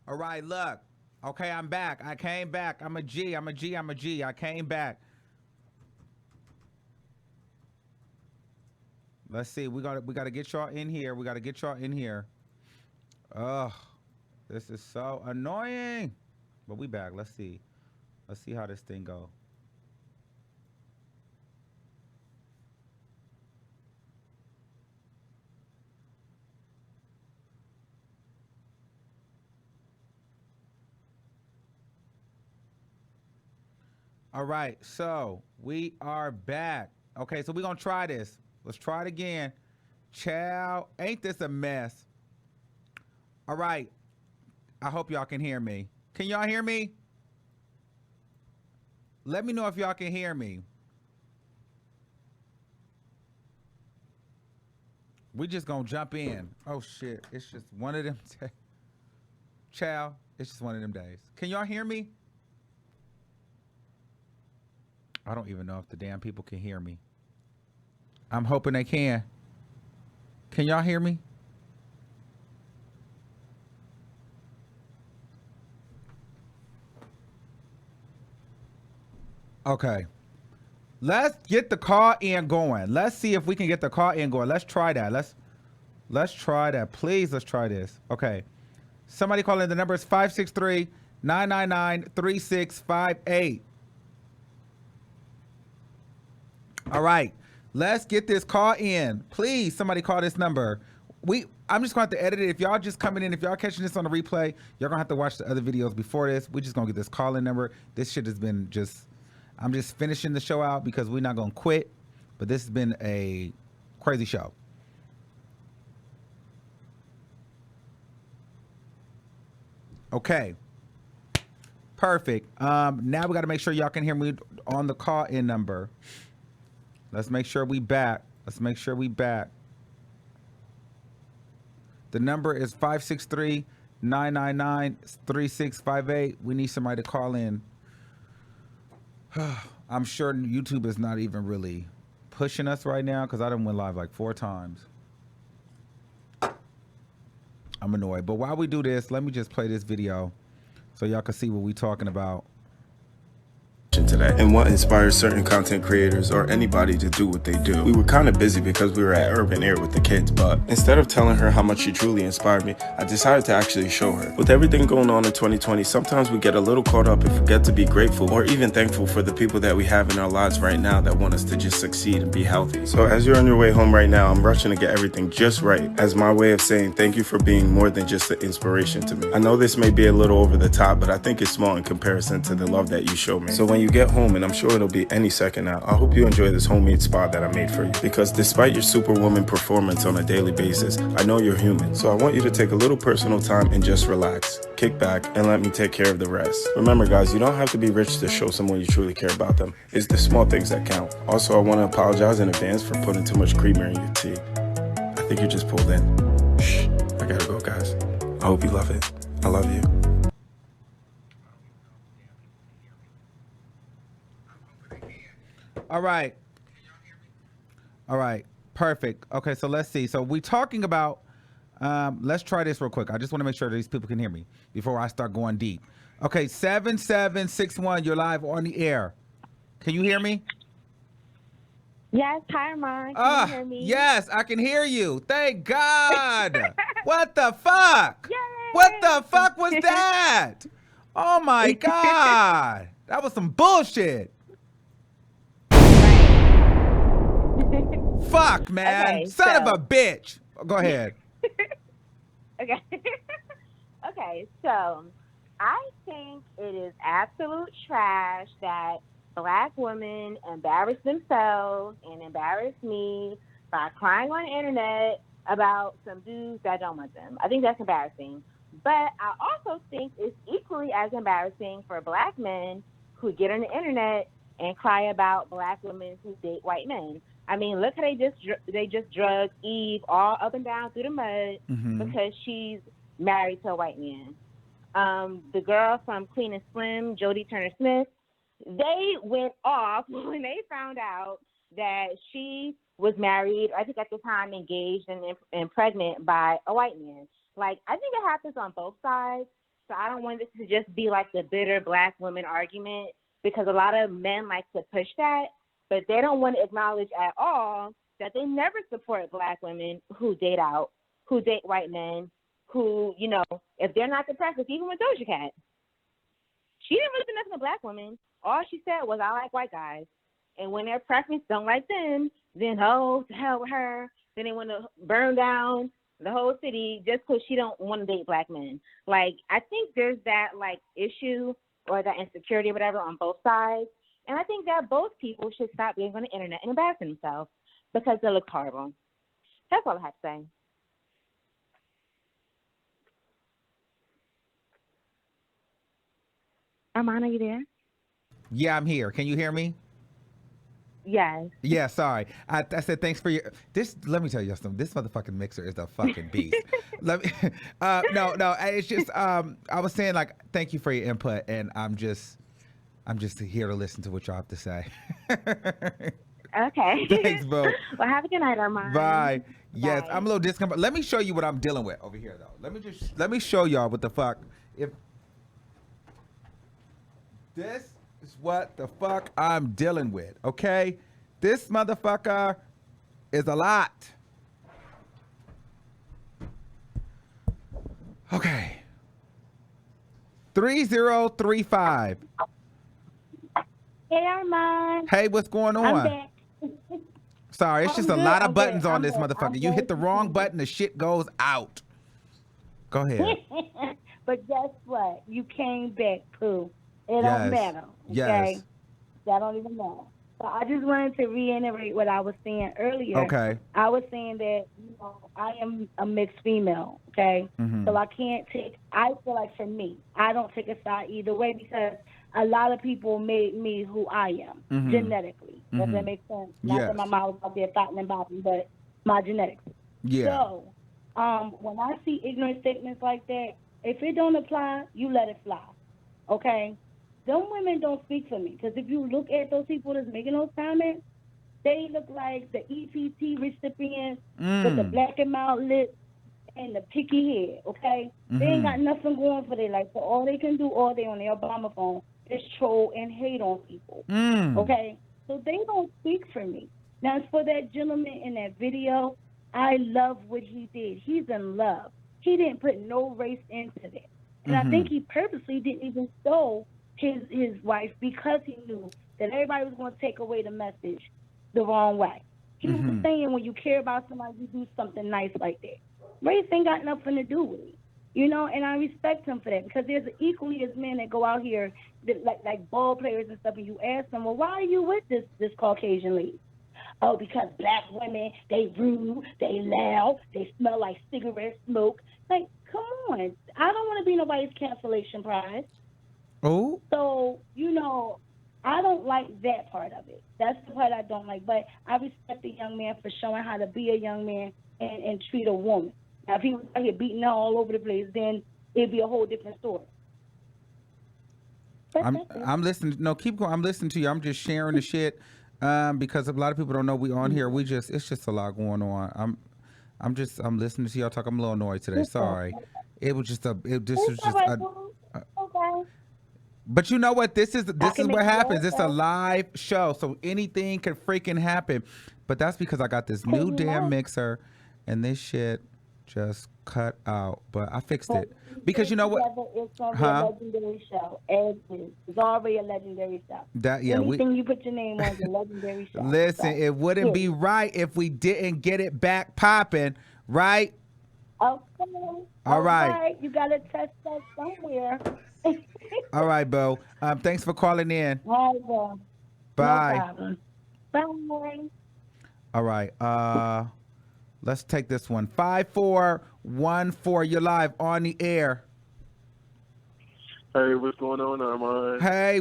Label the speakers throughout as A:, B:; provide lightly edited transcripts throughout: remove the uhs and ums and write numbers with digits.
A: All right, look. Okay, I'm back. I came back. I'm a G. I'm a G. I'm a G. I came back. Let's see. We gotta get y'all in here. We gotta get y'all in here. Ugh. This is so annoying. But we back. Let's see. Let's see how this thing go. All right, so we are back. Okay, so we're gonna try this. Let's try it again. Chow, ain't this a mess? All right, I hope y'all can hear me. Can y'all hear me? Let me know if y'all can hear me. We just gonna jump in. Oh shit, it's just one of them. Chow, it's just one of them days. Can y'all hear me? I don't even know if the damn people can hear me. I'm hoping they can. Can y'all hear me? Okay. Let's get the call in going. Let's see if we can get the call in going. Let's try that. Let's try that. Please, let's try this. Okay. Somebody call in. The number is 563-999-3658. All right. Let's get this call in. Please, somebody call this number. I'm just going to have to edit it. If y'all just coming in, if y'all catching this on the replay, you're going to have to watch the other videos before this. We're just going to get this call-in number. This shit has been I'm just finishing the show out because we're not going to quit. But this has been a crazy show. Okay. Perfect. Now we got to make sure y'all can hear me on the call-in number. Let's make sure we back. Let's make sure we back. The number is 563-999-3658. We need somebody to call in. I'm sure YouTube is not even really pushing us right now because I done went live like 4 times. I'm annoyed. But while we do this, let me just play this video so y'all can see what we talking about.
B: Today and what inspires certain content creators or anybody to do what they do. We were kind of busy because we were at Urban Air with the kids, but instead of telling her how much she truly inspired me, I decided to actually show her. With everything going on in 2020, sometimes we get a little caught up and forget to be grateful or even thankful for the people that we have in our lives right now that want us to just succeed and be healthy. So as you're on your way home right now, I'm rushing to get everything just right as my way of saying thank you for being more than just an inspiration to me. I know this may be a little over the top, but I think it's small in comparison to the love that you show me. So when you get home, and I'm sure it'll be any second now, I hope you enjoy this homemade spa that I made for you. Because despite your superwoman performance on a daily basis, I know you're human. So I want you to take a little personal time and just relax, kick back, and let me take care of the rest. Remember guys, you don't have to be rich to show someone you truly care about them. It's the small things that count. Also, I want to apologize in advance for putting too much creamer in your tea. I think you just pulled in. Shh, I gotta go guys. I hope you love it. I love you.
A: All right. All right. Perfect. Okay, so let's see. So we talking about, let's try this real quick. I just want to make sure these people can hear me before I start going deep. Okay, 7761, you're live on the air. Can you hear me?
C: Yes, hi, Armand. Can you hear me?
A: Yes, I can hear you. Thank God. What the fuck?
C: Yay!
A: What the fuck was that? Oh my God. That was some bullshit. Fuck, man.
C: Okay,
A: Son of a bitch. Go ahead.
C: Okay. Okay, so I think it is absolute trash that Black women embarrass themselves and embarrass me by crying on the internet about some dudes that don't want them. I think that's embarrassing. But I also think it's equally as embarrassing for Black men who get on the internet and cry about Black women who date white men. I mean, look how they just drug Eve all up and down through the mud because she's married to a white man. The girl from Clean and Slim, Jodie Turner-Smith, they went off when they found out that she was married, I think at the time engaged and pregnant by a white man. Like, I think it happens on both sides. So I don't want this to just be like the bitter black women argument, because a lot of men like to push that, but they don't want to acknowledge at all that they never support black women who date white men, who, you know, if they're not the preference, even with Doja Cat. She didn't really do nothing to black women. All she said was, I like white guys. And when their preference don't like them, then, oh, to hell with her. Then they want to burn down the whole city just because she don't want to date black men. Like, I think there's that, like, issue or that insecurity or whatever on both sides. And I think that both people should stop being on the internet and embarrassing themselves because they look horrible. That's all I have to say. Armand, are you there?
A: Yeah, I'm here. Can you hear me?
C: Yes.
A: Yeah, sorry. I said thanks for your this. Let me tell you something. This motherfucking mixer is a fucking beast. Let me. No. It's just. I was saying like thank you for your input, and I'm just here to listen to what y'all have to say.
C: Okay.
A: Thanks, bro.
C: Well, have a good night, Armand.
A: Bye. Yes,
C: Bye.
A: I'm a little discomfort. Let me show you what I'm dealing with over here, though. Let me show y'all what the fuck. If this is what the fuck I'm dealing with, okay? This motherfucker is a lot. Okay. 3035.
C: Hey, Armand.
A: Hey, what's going on?
C: I'm back.
A: Sorry, it's
C: I'm
A: just a
C: good,
A: lot of
C: I'm
A: buttons
C: good,
A: on
C: I'm
A: this
C: good,
A: motherfucker.
C: I'm
A: You hit the
C: good.
A: wrong button, the shit goes out. Go ahead.
D: But guess what? You came back, Pooh. It
A: Yes.
D: don't matter. Okay?
A: Yes.
D: That don't even matter. So I just wanted to reiterate what I was saying earlier.
A: Okay.
D: I was saying that, I am a mixed female, okay?
A: Mhm.
D: So I feel like for me, I don't take a side either way because a lot of people made me who I am
A: Mhm.
D: genetically. Does
A: Mhm.
D: that make sense? Not
A: Yes.
D: that my mom was out there fighting and bopping, but my genetics.
A: Yeah.
D: So, when I see ignorant statements like that, if it don't apply, you let it fly, okay? Them women don't speak for me because if you look at those people that's making those comments, they look like the EPT recipients with the black and mild lips and the picky head, okay? They ain't got nothing going for their life. So all they can do all day on their Obama phone is troll and hate on people, okay? So they don't speak for me. Now, as for that gentleman in that video, I love what he did. He's in love. He didn't put no race into that. And I think he purposely didn't even show his wife because he knew that everybody was going to take away the message the wrong way. He was saying when you care about somebody, you do something nice like that. Race ain't got nothing to do with it. And I respect him for that because there's equally as men that go out here that, like ball players and stuff, and you ask them, well, why are you with this Caucasian lady? Oh, because black women, they rude, they loud, they smell like cigarette smoke. Like, come on. I don't want to be nobody's cancellation prize.
A: Oh.
D: So, I don't like that part of it. That's the part I don't like. But I respect the young man for showing how to be a young man and treat a woman. Now, if he was out here beating her all over the place, then it'd be a whole different story.
A: I'm listening. No, keep going. I'm listening to you. I'm just sharing the shit because a lot of people don't know we on here. It's just a lot going on. I'm listening to y'all talk. I'm a little annoyed today. Sorry. It was just But you know what? This is what happens. It's a live show, so anything can freaking happen. But that's because I got this new damn mixer, and this shit just cut out. But I fixed it because you know what?
D: It's gonna be a legendary show. It's already a legendary show. Anything you put your name on is a legendary show.
A: Listen, it wouldn't be right if we didn't get it back popping, right?
D: Okay.
A: All right.
D: You gotta test that somewhere.
A: All right, Bo. Thanks for calling in.
D: All right, well.
A: Bye.
D: No problem. Bye.
A: All right. Let's take this one. 5414. You're live on the air.
E: Hey, what's going on, Armand?
A: Hey,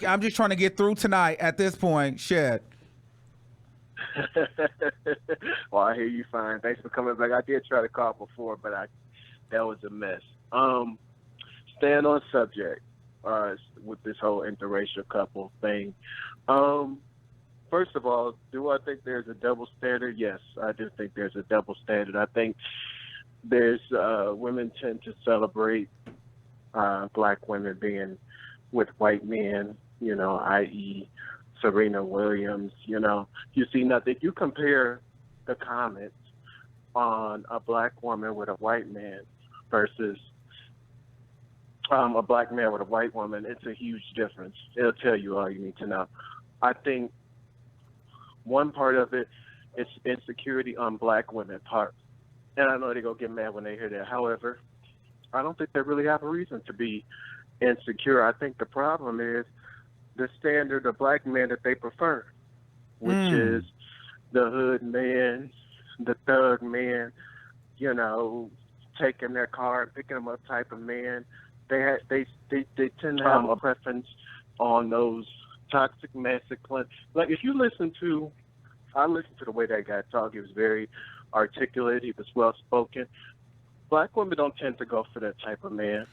A: I'm just trying to get through tonight at this point. Shit.
E: Well, I hear you fine. Thanks for coming back. I did try to call before, but that was a mess. Staying on subject with this whole interracial couple thing. First of all, do I think there's a double standard? Yes, I do think there's a double standard. I think there's women tend to celebrate black women being with white men, i.e. Serena Williams, you see nothing. You compare the comments on a black woman with a white man versus a black man with a white woman, it's a huge difference. It'll tell you all you need to know. I think one part of it is insecurity on black women's part. And I know they're going to get mad when they hear that. However, I don't think they really have a reason to be insecure. I think the problem is the standard of black men that they prefer, which is the hood man, the thug man, taking their car and picking them up type of man. They tend to have a preference on those toxic masculine. Like if you I listened to the way that guy talked. He was very articulate. He was well spoken. Black women don't tend to go for that type of man.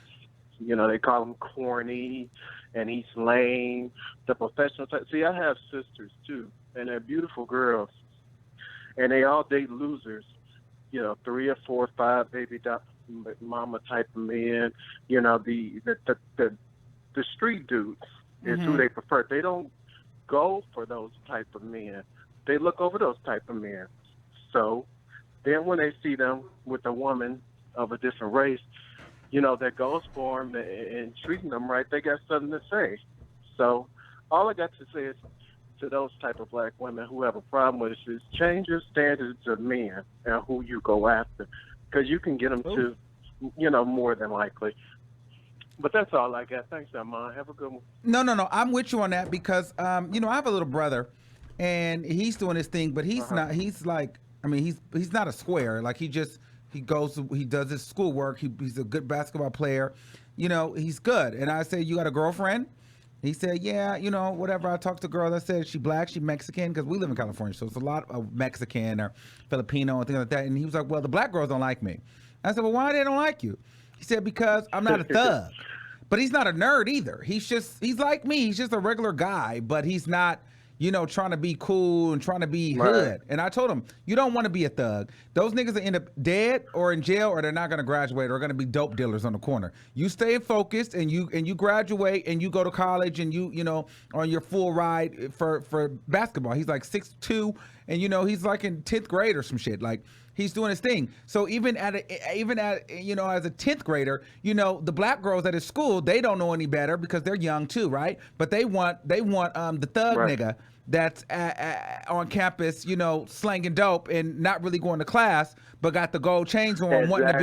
E: They call him corny, and he's lame. The professional type. See, I have sisters too, and they're beautiful girls, and they all date losers. 3 or 4 or 5 baby mama type of men. The street dudes is who they prefer. They don't go for those type of men. They look over those type of men. So then when they see them with a woman of a different race, that goes for them and treating them right, they got something to say. So all I got to say is to those type of black women who have a problem with this is change your standards of men and who you go after, because you can get them to, more than likely. But that's all I got. Thanks, Armand. Have a good one.
A: No. I'm with you on that because, I have a little brother, and he's doing his thing, but he's not. He's like, he's not a square. Like he does his schoolwork. He's a good basketball player. He's good. And I say, you got a girlfriend? He said, yeah, whatever. I talked to a girl that said she black, she Mexican, because we live in California, so it's a lot of Mexican or Filipino and things like that. And he was like, well, the black girls don't like me. I said, well, why they don't like you? He said, because I'm not a thug. But he's not a nerd either. He's like me. He's just a regular guy, but he's not, trying to be cool and trying to be hood. And I told him, you don't want to be a thug. Those niggas will end up dead or in jail, or they're not going to graduate, or going to be dope dealers on the corner. You stay focused and you graduate and you go to college and you on your full ride for basketball. He's like 6'2", and he's like in 10th grade or some shit. Like he's doing his thing. So even at as a 10th grader, the black girls at his school, they don't know any better because they're young too, right? But they want the thug nigga that's on campus, slanging dope and not really going to class, but got the gold chains on, wanting to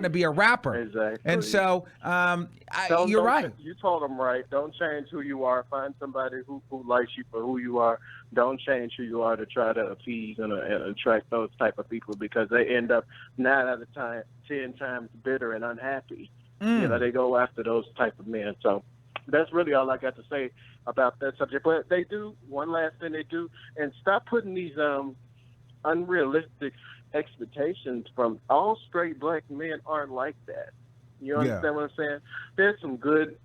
A: be a rapper.
E: Exactly.
A: And so, you're right.
E: You told them right. Don't change who you are. Find somebody who likes you for who you are. Don't change who you are to try to appease and attract those type of people, because they end up 9 out of 10 times bitter and unhappy. They go after those type of men. So that's really all I got to say about that subject. But they do, one last thing they do, and stop putting these unrealistic expectations from all straight black men aren't like that. You understand what I'm saying? There's some good,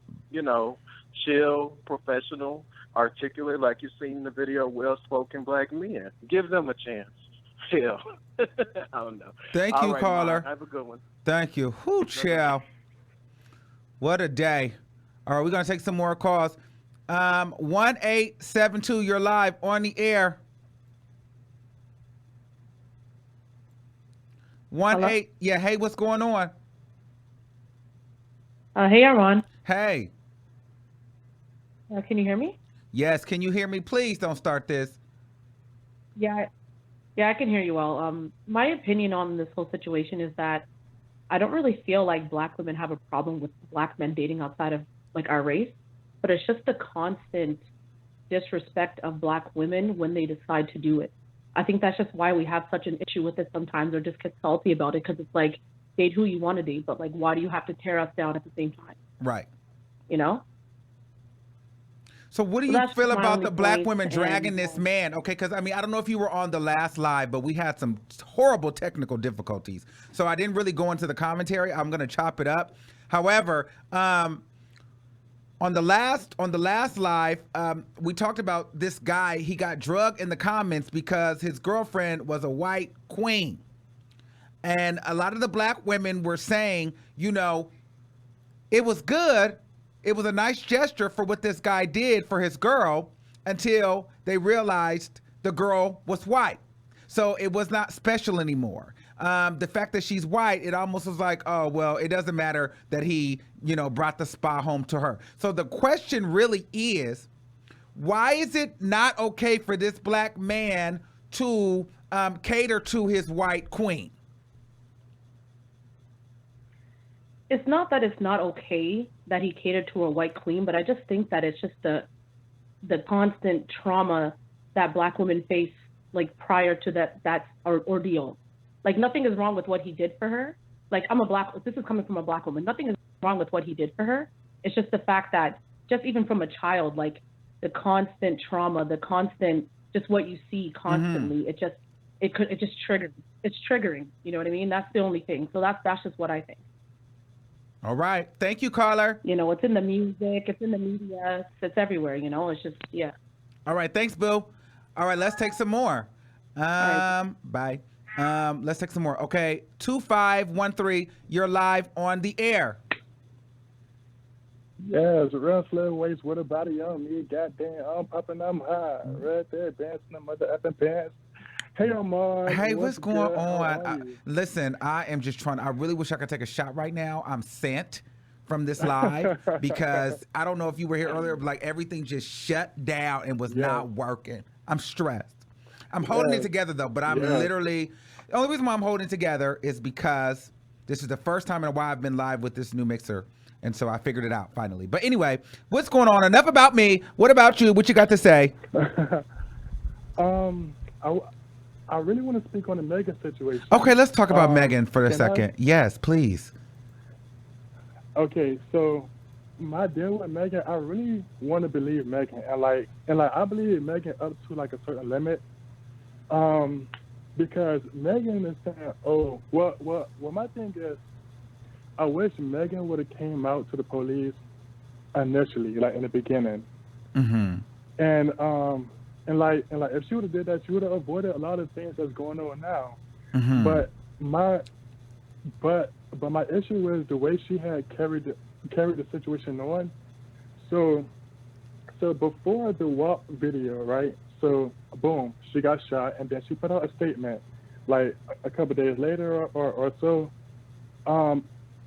E: chill, professional, articulate, like you've seen in the video, well-spoken black men. Give them a chance. Hell, I don't know.
A: Thank you, caller.
E: Mark, have a good one.
A: Thank you. Whoo, chow. What a day. All right, we're going to take some more calls. 1872, you're live on the air. 18, yeah, hey, what's going on?
F: Hey, Armand.
A: Hey.
F: Can you hear me?
A: Yes, can you hear me? Please don't start this.
F: Yeah, I can hear you well. My opinion on this whole situation is that I don't really feel like black women have a problem with black men dating outside of like our race, but it's just the constant disrespect of black women when they decide to do it. I think that's just why we have such an issue with it sometimes, or just get salty about it, because it's like, date who you want to date, but like, why do you have to tear us down at the same time?
A: Right. So what do you feel about the black women dragging this man? Okay, because I don't know if you were on the last live, but we had some horrible technical difficulties. So I didn't really go into the commentary. I'm going to chop it up. However, on the last live, we talked about this guy. He got drugged in the comments because his girlfriend was a white queen. And a lot of the black women were saying, it was good. It was a nice gesture for what this guy did for his girl until they realized the girl was white. So it was not special anymore. The fact that she's white, it almost was like, oh, well, it doesn't matter that he, brought the spa home to her. So the question really is, why is it not okay for this black man to cater to his white queen?
F: It's not that it's not okay that he catered to a white queen, but I just think that it's just the constant trauma that black women face, like prior to that ordeal. Like, nothing is wrong with what he did for her. Like, this is coming from a black woman. Nothing is wrong with what he did for her. It's just the fact that just even from a child, like the constant trauma, the constant, just what you see constantly, it just triggers. It's triggering. You know what I mean? That's the only thing. So that's just what I think.
A: All right. Thank you, caller.
F: It's in the music, it's in the media, it's everywhere, it's just, yeah.
A: All right. Thanks, Boo. All right. Let's take some more. Bye. Let's take some more. Okay. 2513, you're live on the air.
G: Yes, wrestler waist with a body on me. Goddamn, I'm popping, I'm high. Right there, dancing the mother effing pants. Hey, Omar.
A: Hey, what's going
G: good?
A: on? Listen, I am just I really wish I could take a shot right now. I'm sent from this live because I don't know if you were here earlier, but like everything just shut down and was not working. I'm stressed. I'm holding it together though, but I'm literally, the only reason why I'm holding it together is because this is the first time in a while I've been live with this new mixer. And so I figured it out finally. But anyway, what's going on? Enough about me. What about you? What you got to say?
G: I really want to speak on the Megan situation.
A: Okay, let's talk about Megan for a second. Yes, please.
G: Okay, so my deal with Megan, I really want to believe Megan, and I believe Megan up to like a certain limit, because Megan is saying, oh, well, my thing is, I wish Megan would have came out to the police initially, like in the beginning, and if she would have did that, she would have avoided a lot of things that's going on now. But my issue is the way she had carried the situation on. So before the walk video, right? So boom, she got shot, and then she put out a statement, like a couple days later or so.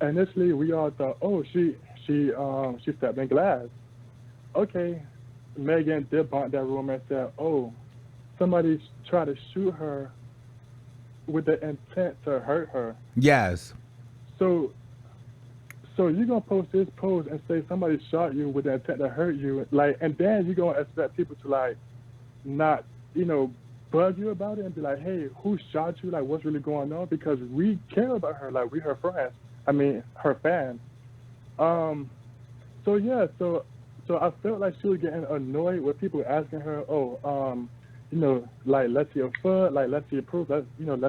G: Initially, we all thought, oh, she stepped in glass. Okay. Megan debunked that rumor and said, oh, somebody tried to shoot her with the intent to hurt her.
A: Yes.
G: So you're going to post this post and say somebody shot you with the intent to hurt you, and then you're going to expect people to, not, bug you about it and be like, hey, who shot you? Like, what's really going on? Because we care about her. Like, we her friends. I mean, her fans. So I felt like she was getting annoyed with people asking her, let's see your foot, let's see your proof, let's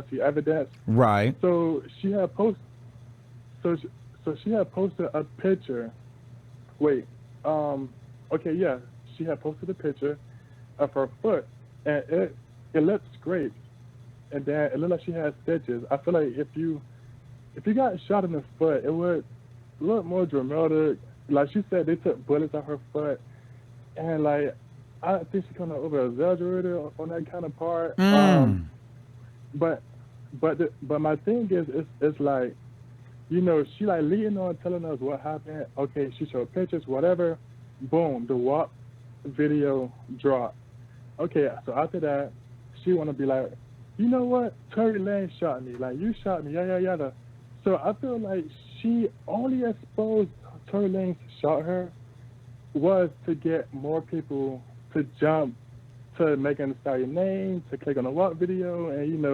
G: see evidence.
A: Right.
G: So she had posted a picture. She had posted a picture of her foot, and it looked scraped, and then it looked like she had stitches. I feel like if you got shot in the foot, it would look more dramatic. Like she said, they took bullets out her foot, and I think she kind of over exaggerated on that kind of part. But my thing is, it's like, she leading on telling us what happened. Okay, she showed pictures, whatever. Boom, the walk video dropped. Okay, so after that, she want to be like, you know what? Tory Lane shot me. Like, you shot me, yada yada. So I feel like she only exposed Tory Lanez shot her was to get more people to jump to Megan Thee Stallion name, to click on the walk video, and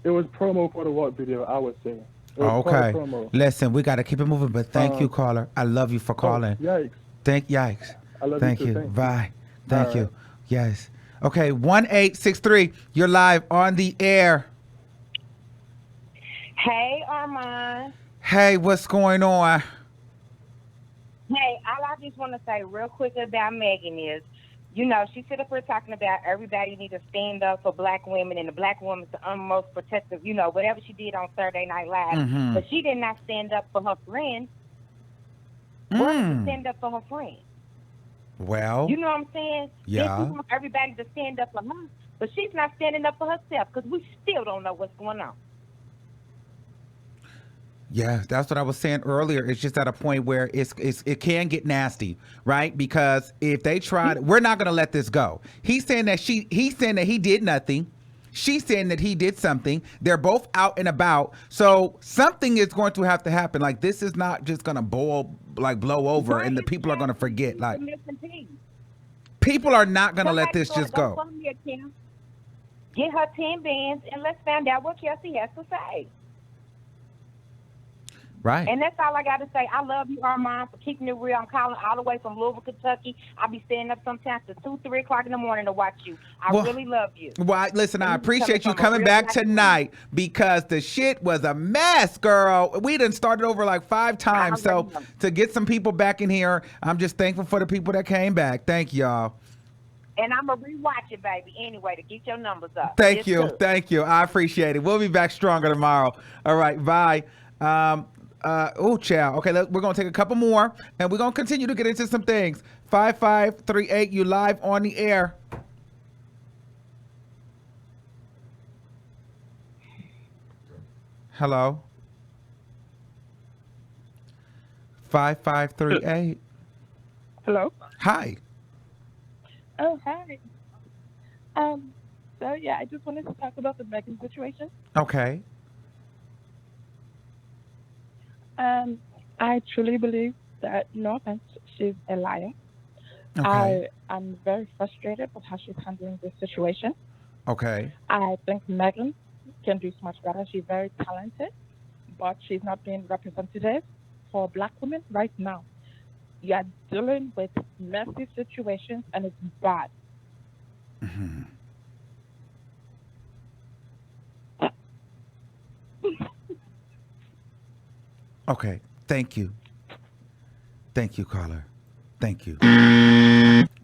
G: it was promo for the walk video, I would say.
A: Okay. Listen, we got to keep it moving, but thank you, caller. I love you for calling.
G: Yikes.
A: Yikes.
G: I love
A: thank
G: you.
A: Too. Bye. Thank you. Right. Yes. Okay, 1863, you're live on the air.
C: Hey, Armand.
A: Hey, what's going on?
C: Hey, all I just want to say real quick about Megan is, she sit up here talking about everybody need to stand up for black women, and the black woman's the most protective, whatever she did on Saturday Night Live. But she did not stand up for her friend. Where to stand up for her friend.
A: Well,
C: You know what I'm saying?
A: yeah.
C: Then she wants everybody to stand up for her, but she's not standing up for herself because we still don't know what's going on.
A: Yeah, that's what I was saying earlier. It's just at a point where it can get nasty, right? Because if they tried, we're not going to let this go. He's saying that he did nothing. She's saying that he did something. They're both out and about. So something is going to have to happen. Like, this is not just going to blow over and the people are going to forget. Like, people are not going to let this just go.
C: Get her 10 bands and let's find out what Kelsey has to say.
A: Right.
C: And that's all I got to say. I love you, Armand, for keeping it real. I'm calling all the way from Louisville, Kentucky. I'll be staying up sometimes to 2, 3 o'clock in the morning to watch you. I really love you.
A: Well, listen, I appreciate you coming back tonight because the shit was a mess, girl. We done started over like 5 times. So to get some people back in here, I'm just thankful for the people that came back. Thank y'all.
C: And I'm going to rewatch it, baby, anyway, to get your numbers up.
A: Thank you. Thank you. I appreciate it. We'll be back stronger tomorrow. All right. Bye. Child. Okay, we're going to take a couple more, and we're going to continue to get into some things. 5538, you live on the air. Hello? 5538.
H: Hello?
A: Hi.
H: Oh, hi. So, yeah, I just wanted to talk about the Megan situation.
A: Okay.
H: I truly believe that, no offense, she's a liar.
A: Okay.
H: I'm very frustrated with how she's handling this situation.
A: Okay.
H: I think Megan can do so much better. She's very talented, but she's not being representative for Black women right now. You're dealing with messy situations, and it's bad.
A: Mm-hmm. Okay. Thank you. Thank you, caller. Thank you.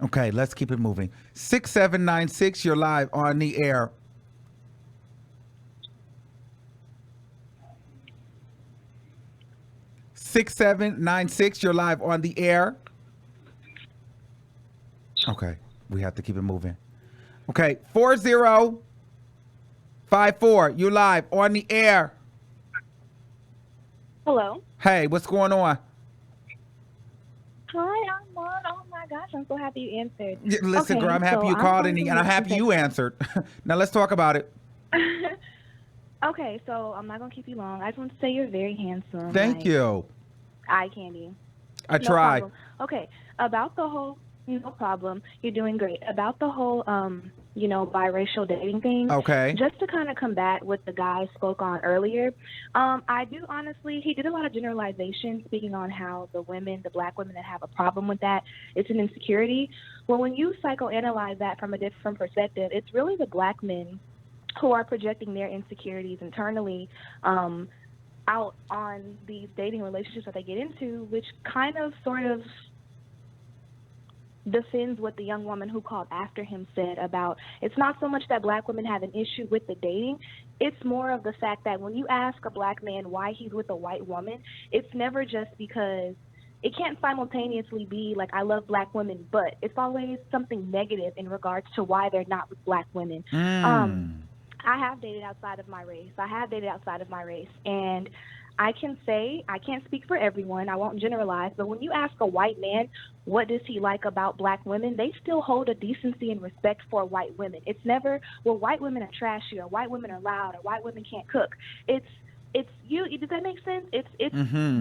A: Okay, let's keep it moving. 6796, you're live on the air. You're live on the air. Okay, we have to keep it moving. Okay, 4054, you're live on the air.
I: Hello.
A: Hey, what's going on?
I: Hi, I'm on. Oh my gosh, I'm so happy you answered.
A: Listen,
I: okay,
A: girl, I'm happy you called and I'm happy you answered. Now let's talk about it.
I: Okay, so I'm not gonna keep you long. I just want to say you're very handsome.
A: Thank you.
I: Eye candy.
A: I try.
I: Problem. Okay, about the whole, no problem. You're doing great. About the whole, biracial dating thing.
A: Okay.
I: Just to kind of combat what the guy spoke on earlier, I do honestly, he did a lot of generalization speaking on how the Black women that have a problem with that, it's an insecurity. Well, when you psychoanalyze that from a different perspective, it's really the Black men who are projecting their insecurities internally out on these dating relationships that they get into, which kind of sort of defends what the young woman who called after him said about it's not so much that Black women have an issue with the dating. It's more of the fact that when you ask a Black man why he's with a white woman, it's never just because it can't simultaneously be like, I love Black women, but it's always something negative in regards to why they're not with Black women. I have dated outside of my race. And I can say, I can't speak for everyone, I won't generalize, but when you ask a white man, what does he like about Black women, they still hold a decency and respect for white women. It's never, well, white women are trashy, or white women are loud, or white women can't cook. It's you, does that make sense? It's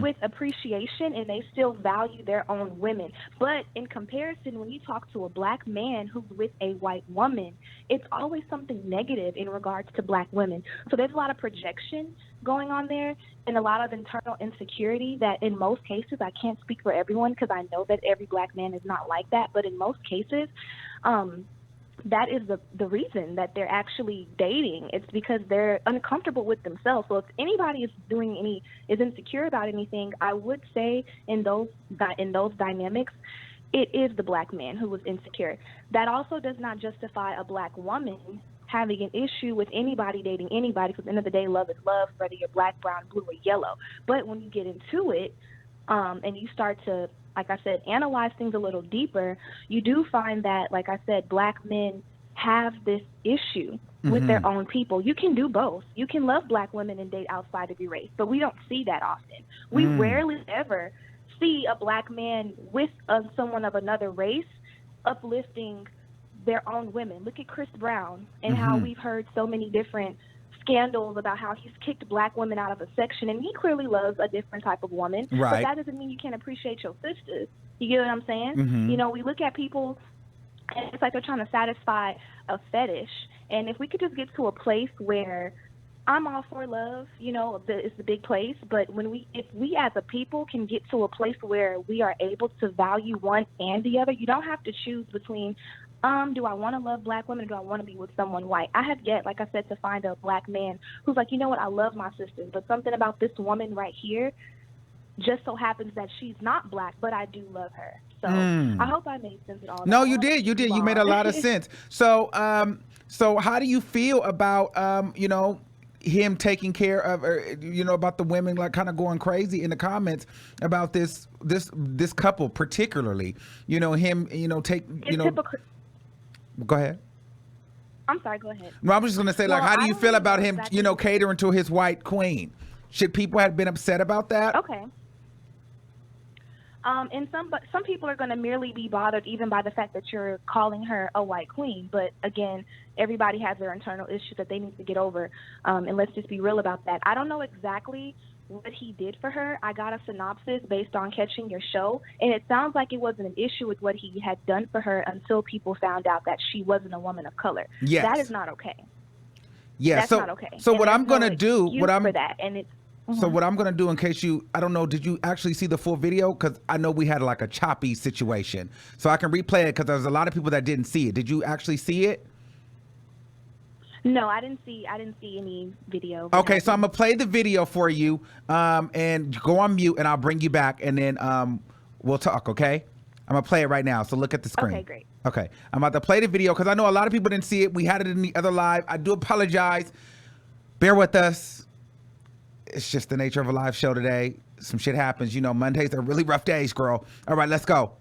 I: with appreciation, and they still value their own women. But in comparison, when you talk to a Black man who's with a white woman, it's always something negative in regards to Black women. So there's a lot of projection going on there and a lot of internal insecurity that in most cases, I can't speak for everyone because I know that every Black man is not like that, but in most cases, that is the reason that they're actually dating. It's because they're uncomfortable with themselves. So if anybody is insecure about anything, I would say in those dynamics, it is the Black man who was insecure. That also does not justify a Black woman having an issue with anybody dating anybody, because at the end of the day, love is love, whether you're Black, brown, blue, or yellow. But when you get into it, and you start to, like I said, analyze things a little deeper, you do find that, like I said, black men have this issue with their own people. You can do both. You can love black women and date outside of your race, but we don't see that often. We rarely ever see a black man with someone of another race uplifting their own women. Look at Chris Brown and how we've heard so many different scandals about how he's kicked black women out of a section, and he clearly loves a different type of woman.
A: Right.
I: But that doesn't mean you can't appreciate your sisters. You get what I'm saying? You know, we look at people and it's like they're trying to satisfy a fetish. And if we could just get to a place where I'm all for love, you know, it's the big place. But if we as a people can get to a place where we are able to value one and the other, you don't have to choose between, do I want to love black women or do I want to be with someone white? I have yet, like I said, to find a black man who's like, you know what, I love my sisters, but something about this woman right here just so happens that she's not black, but I do love her. So I hope I made sense at all.
A: No, you did. You did. You made a lot of sense. So, so how do you feel about, you know, him taking care of, you know, about the women like kind of going crazy in the comments about this couple particularly, you know, him, you know, go ahead.
I: I'm sorry, go ahead.
A: No, I was just going to say, like, how do you feel about him, you know, catering to his white queen? Should people have been upset about that?
I: Okay. And some people are going to merely be bothered even by the fact that you're calling her a white queen. But again, everybody has their internal issues that they need to get over. And let's just be real about that. I don't know exactly what he did for her. I got a synopsis based on catching your show, and it sounds like it wasn't an issue with what he had done for her until people found out that she wasn't a woman of color.
A: Yes.
I: That is not okay.
A: Yeah,
I: that's
A: so
I: not okay.
A: So
I: and
A: what I'm gonna do,
I: for that, and it's.
A: So what I'm going to do, in case I don't know, did you actually see the full video? Because I know we had like a choppy situation. So I can replay it because there's a lot of people that didn't see it. Did you actually see it?
I: No, I didn't see any video.
A: Okay, so I'm going to play the video for you and go on mute and I'll bring you back and then we'll talk, okay? I'm going to play it right now. So look at the screen.
I: Okay, great.
A: Okay, I'm about to play the video because I know a lot of people didn't see it. We had it in the other live. I do apologize. Bear with us. It's just the nature of a live show today. Some shit happens. You know, Mondays are really rough days, girl. All right, let's go.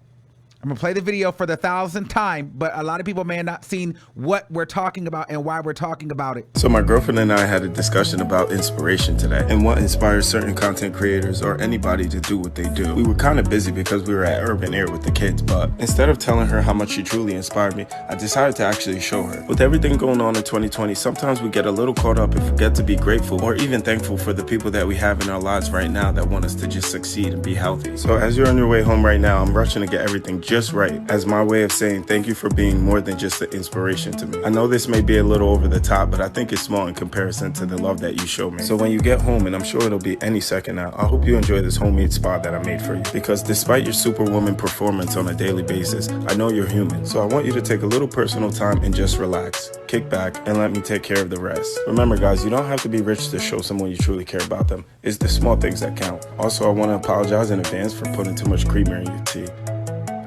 A: I'm gonna play the video for the 1,000th time, but a lot of people may have not seen what we're talking about and why we're talking about it.
B: So my girlfriend and I had a discussion about inspiration today and what inspires certain content creators or anybody to do what they do. We were kind of busy because we were at Urban Air with the kids, but instead of telling her how much she truly inspired me, I decided to actually show her. With everything going on in 2020, sometimes we get a little caught up and forget to be grateful or even thankful for the people that we have in our lives right now that want us to just succeed and be healthy. So as you're on your way home right now, I'm rushing to get everything just right as my way of saying thank you for being more than just an inspiration to me. I know this may be a little over the top, but I think it's small in comparison to the love that you show me. So when you get home, and I'm sure it'll be any second now, I hope you enjoy this homemade spa that I made for you, because despite your superwoman performance on a daily basis, I know you're human. So I want you to take a little personal time and just relax, kick back, and let me take care of the rest. Remember guys, you don't have to be rich to show someone you truly care about them. It's the small things that count. Also, I want to apologize in advance for putting too much creamer in your tea.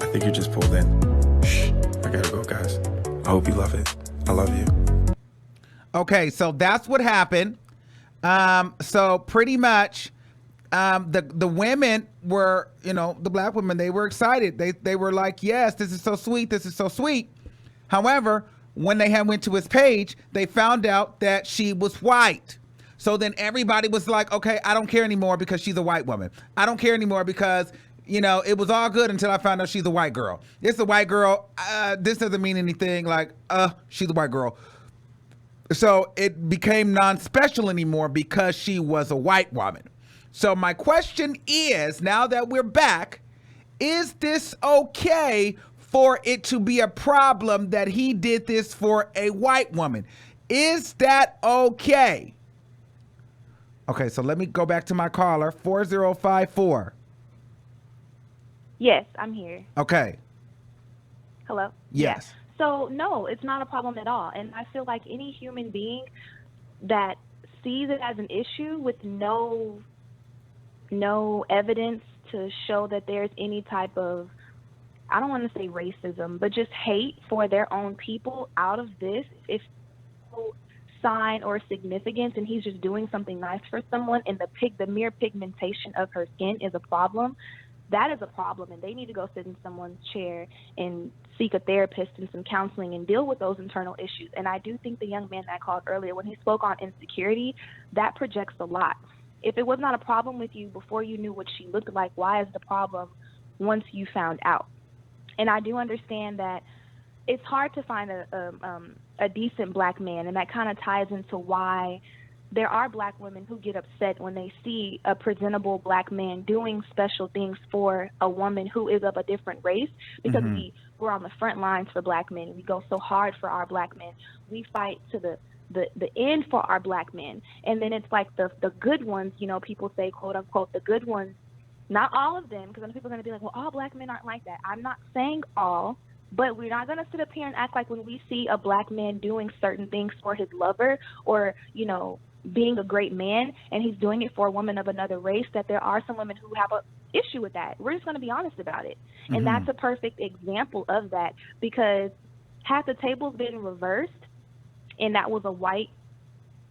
B: I think you just pulled in. Shh, I gotta go, guys. I hope you love it. I love you.
A: Okay, so that's what happened. So pretty much, the women were, you know, the black women, they were excited. They were like, yes, this is so sweet. This is so sweet. However, when they went to his page, they found out that she was white. So then everybody was like, okay, I don't care anymore because she's a white woman. I don't care anymore because, you know, it was all good until I found out she's a white girl. It's a white girl. This doesn't mean anything. Like, she's a white girl. So it became non-special anymore because she was a white woman. So my question is, now that we're back, is this okay for it to be a problem that he did this for a white woman? Is that okay? Okay, so let me go back to my caller, 4054.
I: Yes, I'm here.
A: Okay.
I: Hello?
A: Yes.
I: Yeah. So, no, it's not a problem at all. And I feel like any human being that sees it as an issue with no evidence to show that there's any type of, I don't want to say racism, but just hate for their own people out of this, if people sign or significance and he's just doing something nice for someone and the mere pigmentation of her skin is a problem, that is a problem, and they need to go sit in someone's chair and seek a therapist and some counseling and deal with those internal issues. And I do think the young man that I called earlier, when he spoke on insecurity, that projects a lot. If it was not a problem with you before you knew what she looked like, why is the problem once you found out? And I do understand that it's hard to find a decent black man, and that kind of ties into why there are black women who get upset when they see a presentable black man doing special things for a woman who is of a different race, because we're on the front lines for black men. We go so hard for our black men. We fight to the end for our black men. And then it's like the good ones, you know, people say, quote unquote, the good ones, not all of them, because then people are going to be like, well, all black men aren't like that. I'm not saying all, but we're not going to sit up here and act like when we see a black man doing certain things for his lover or, you know, being a great man and he's doing it for a woman of another race, that there are some women who have a issue with that. We're just going to be honest about it. And that's a perfect example of that, because had the tables been reversed and that was a white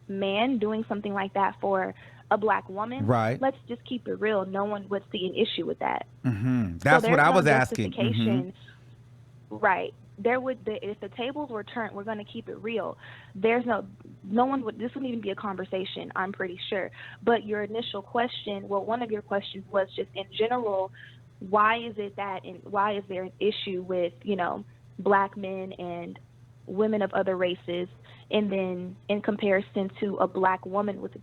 I: man doing something like that for a black woman,
A: right?
I: Let's just keep it real. No one would see an issue with that.
A: That's
I: so
A: what I was
I: no
A: asking.
I: Right. If the tables were turned, we're going to keep it real. There's no one would, this wouldn't even be a conversation, I'm pretty sure. But your initial question, well, one of your questions was just in general, why is it that, and why is there an issue with, you know, black men and women of other races, and then in comparison to a black woman with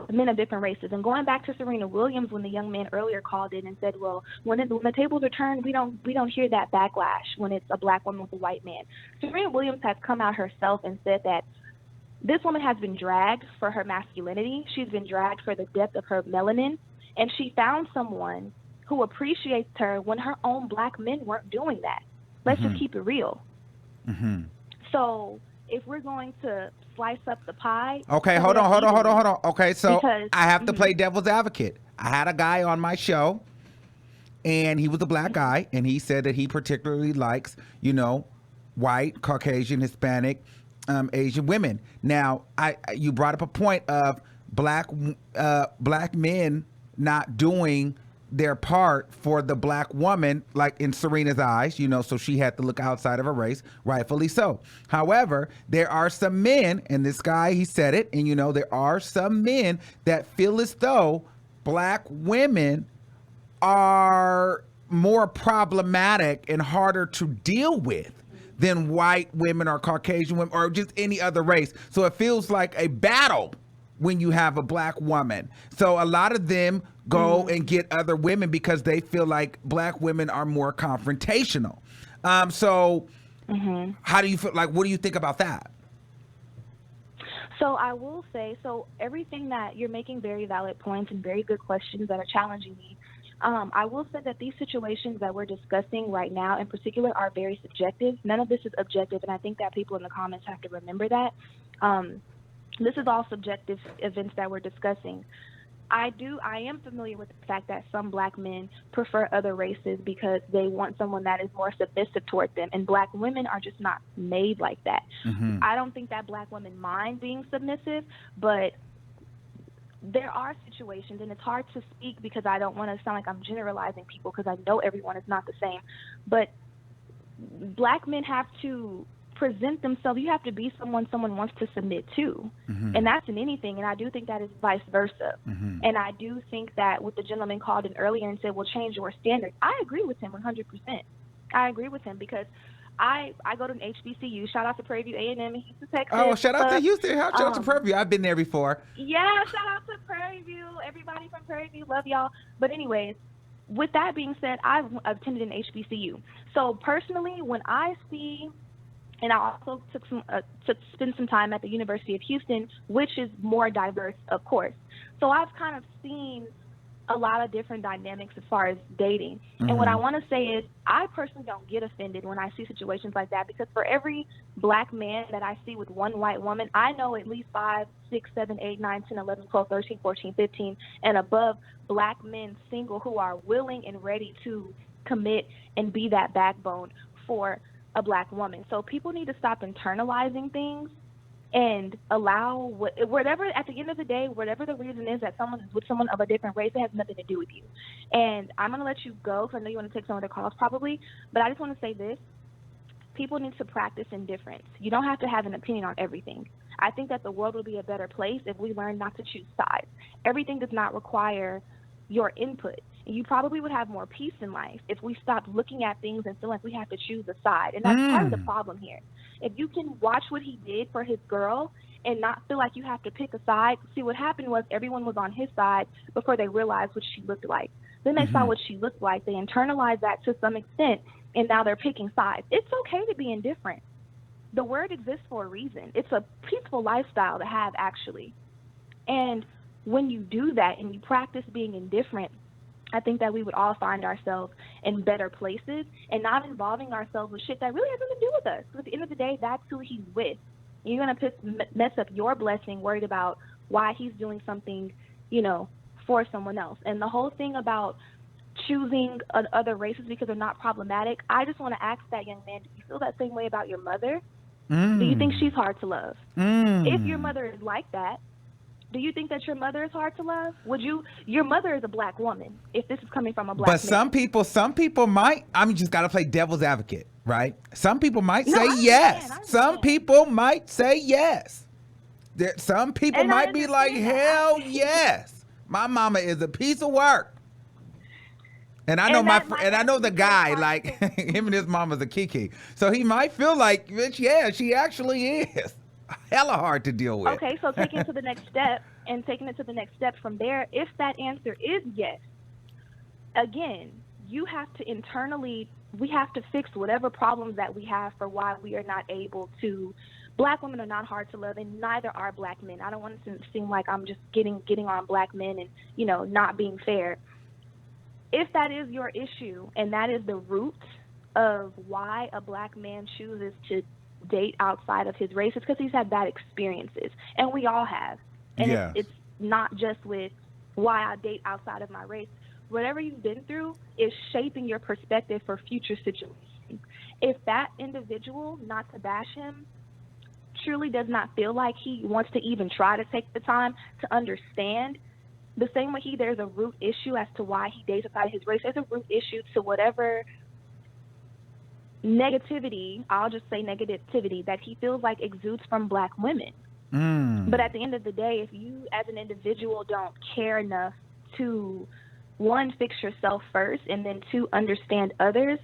I: men of different races. And going back to Serena Williams, when the young man earlier called in and said, well, when the tables are turned, we don't hear that backlash when it's a black woman with a white man. Serena Williams has come out herself and said that this woman has been dragged for her masculinity. She's been dragged for the depth of her melanin. And she found someone who appreciates her when her own black men weren't doing that. Let's just keep it real. So if we're going to slice up the pie.
A: Okay, hold on. Okay, so
I: because,
A: I have to play devil's advocate. I had a guy on my show, and he was a black guy, and he said that he particularly likes, you know, white, Caucasian, Hispanic, Asian women. Now, you brought up a point of black men not doing their part for the black woman, like in Serena's eyes, you know, so she had to look outside of her race, rightfully so. However, there are some men, and this guy, he said it, and you know, there are some men that feel as though black women are more problematic and harder to deal with than white women or Caucasian women or just any other race. So it feels like a battle when you have a black woman. So a lot of them go and get other women because they feel like black women are more confrontational. How do you feel? Like, what do you think about that?
I: So I will say, everything that you're making, very valid points and very good questions that are challenging me. I will say that these situations that we're discussing right now in particular are very subjective. None of this is objective, and I think that people in the comments have to remember that. This is all subjective events that we're discussing. I am familiar with the fact that some black men prefer other races because they want someone that is more submissive toward them, and black women are just not made like that. I don't think that black women mind being submissive, but there are situations, and it's hard to speak because I don't want to sound like I'm generalizing people because I know everyone is not the same, but black men have to present themselves. You have to be someone wants to submit to, and that's in anything. And I do think that is vice versa. And I do think that what the gentleman called in earlier and said, "Well, change your standards." I agree with him 100%. I agree with him because I go to an HBCU. Shout out to Prairie View A&M in Houston, Texas.
A: Oh, shout out to Houston. Shout out to Prairie View. I've been there before.
I: Yeah, shout out to Prairie View. Everybody from Prairie View, love y'all. But anyways, with that being said, I've attended an HBCU. So personally, when I see, and I also spend some time at the University of Houston, which is more diverse, of course. So I've kind of seen a lot of different dynamics as far as dating. And what I want to say is I personally don't get offended when I see situations like that, because for every black man that I see with one white woman, I know at least 5, 6, 7, 8, 9, 10, 11, 12, 13, 14, 15, and above black men single who are willing and ready to commit and be that backbone for a black woman. So people need to stop internalizing things and allow whatever, at the end of the day, whatever the reason is that someone is with someone of a different race, it has nothing to do with you. And I'm going to let you go because I know you want to take some of the calls probably, but I just want to say this. People need to practice indifference. You don't have to have an opinion on everything. I think that the world would be a better place if we learn not to choose sides. Everything does not require your input. And you probably would have more peace in life if we stopped looking at things and feel like we have to choose a side. And that's part of the problem here. If you can watch what he did for his girl and not feel like you have to pick a side, see, what happened was everyone was on his side before they realized what she looked like. Then they saw what she looked like. They internalized that to some extent, and now they're picking sides. It's okay to be indifferent. The word exists for a reason. It's a peaceful lifestyle to have, actually. And when you do that and you practice being indifferent, I think that we would all find ourselves in better places and not involving ourselves with shit that really has nothing to do with us. Because at the end of the day, that's who he's with. And you're going to mess up your blessing worried about why he's doing something, for someone else. And the whole thing about choosing other races because they're not problematic, I just want to ask that young man, do you feel that same way about your mother? Do you think she's hard to love? If your mother is like that, do you think that your mother is hard to love? Your mother is a black woman, if this is coming from a black man.
A: But some people might, just got to play devil's advocate, right? Some people might say yes. Some people might say yes. Some people might be like, hell yes. My mama is a piece of work. And I know I know the guy, like him and his mama's a kiki. So he might feel like, bitch, yeah, she actually is hella hard to deal with.
I: Okay, so taking it to the next step from there, if that answer is yes, again, we have to fix whatever problems that we have for why we are not able to. Black women are not hard to love, and neither are black men. I don't want it to seem like I'm just getting on black men and, not being fair. If that is your issue and that is the root of why a black man chooses to date outside of his race, it's because he's had bad experiences. And we all have. And it's not just with why I date outside of my race. Whatever you've been through is shaping your perspective for future situations. If that individual, not to bash him, truly does not feel like he wants to even try to take the time to understand, the same way there's a root issue as to why he dates outside of his race, there's a root issue to whatever negativity, I'll just say negativity, that he feels like exudes from black women. But at the end of the day, if you as an individual don't care enough to, one, fix yourself first, and then two, understand others,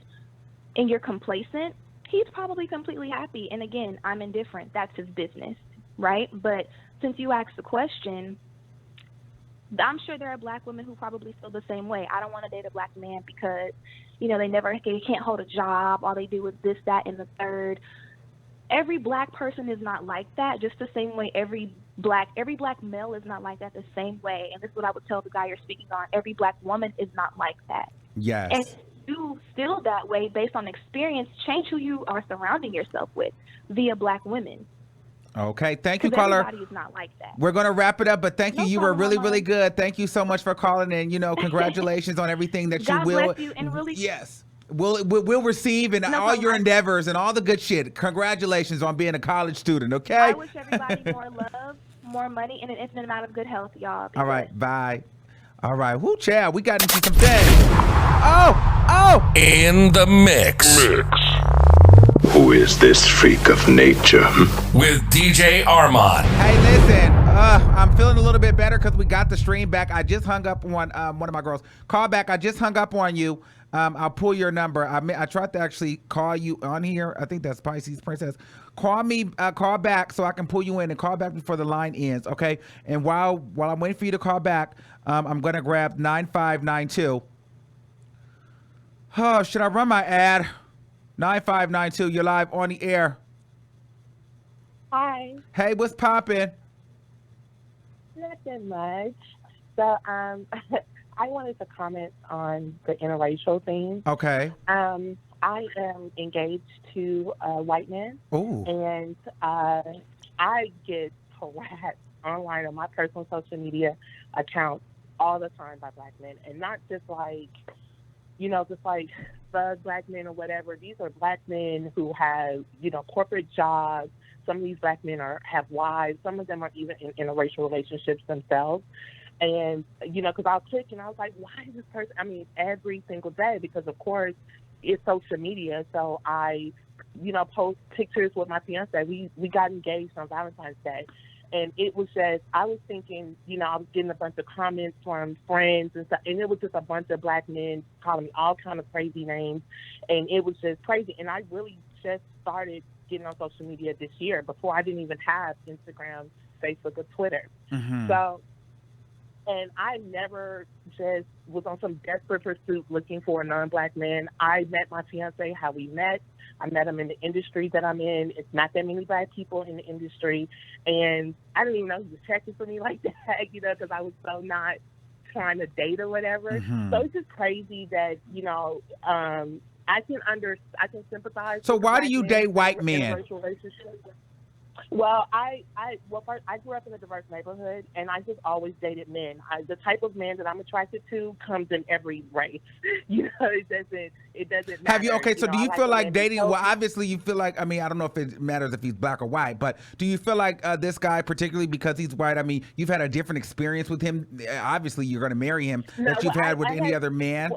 I: and you're complacent, he's probably completely happy. And again, I'm indifferent. That's his business, right? But since you asked the question, I'm sure there are black women who probably feel the same way. I don't want to date a black man because, they can't hold a job. All they do is this, that, and the third. Every black person is not like that, just the same way every black male is not like that the same way. And this is what I would tell the guy you're speaking on. Every black woman is not like that.
A: Yes.
I: And you feel that way based on experience, change who you are surrounding yourself with via black women.
A: Okay, thank you, caller.
I: Everybody is not like that.
A: We're going to wrap it up, but thank you. You were really, really good. Thank you so much for calling in. Congratulations on everything that
I: God
A: you will.
I: Bless you, and really,
A: yes. We'll receive in all your endeavors and all the good shit. Congratulations on being a college student, okay? I
I: wish everybody more love, more money, and an infinite amount of good health, y'all.
A: All right, bye. All right, whoo, child, we got into some things. Oh!
J: In the mix.
K: Who is this freak of nature?
J: With DJ Armand.
A: Hey, listen, I'm feeling a little bit better because we got the stream back. I just hung up on one of my girls. Call back. I just hung up on you. I'll pull your number. I tried to actually call you on here. I think that's Pisces Princess. Call back so I can pull you in, and call back before the line ends, okay? And while I'm waiting for you to call back, I'm going to grab 9592. Oh, should I run my ad? 9592, you're live on the air.
L: Hi.
A: Hey, what's poppin'?
L: Nothing much. So, I wanted to comment on the interracial thing.
A: Okay.
L: I am engaged to a white man.
A: Ooh.
L: And I get harassed online on my personal social media account all the time by black men. And not just like, just like thug black men or whatever. These are black men who have, corporate jobs. Some of these black men have wives. Some of them are even in interracial relationships themselves. And, because I'll click and I was like, why is this person? I mean, every single day, because of course it's social media. So I, post pictures with my fiance. We got engaged on Valentine's Day. And it was just, I was thinking, I was getting a bunch of comments from friends and stuff. And it was just a bunch of black men calling me all kind of crazy names. And it was just crazy. And I really just started getting on social media this year. Before, I didn't even have Instagram, Facebook, or Twitter.
A: Mm-hmm.
L: So, and I never just was on some desperate pursuit looking for a non-black man. I met my fiance how we met. I met him in the industry that I'm in. It's not that many black people in the industry. And I didn't even know he was checking for me like that, because I was so not trying to date or whatever.
A: Mm-hmm.
L: So it's just crazy that, I can sympathize.
A: So
L: with
A: why
L: black
A: do you
L: men
A: date white
L: in
A: men?
L: interracial relationships. Well, first, I grew up in a diverse neighborhood, and I just always dated men. The type of man that I'm attracted to comes in every race. It doesn't matter.
A: Have you, okay, so do you feel like dating, well,
L: healthy.
A: obviously you feel like, I mean, I don't know if it matters if he's black or white, but do you feel like this guy, particularly because he's white, I mean, you've had a different experience with him, obviously you're going to marry him, that you've had with any other man?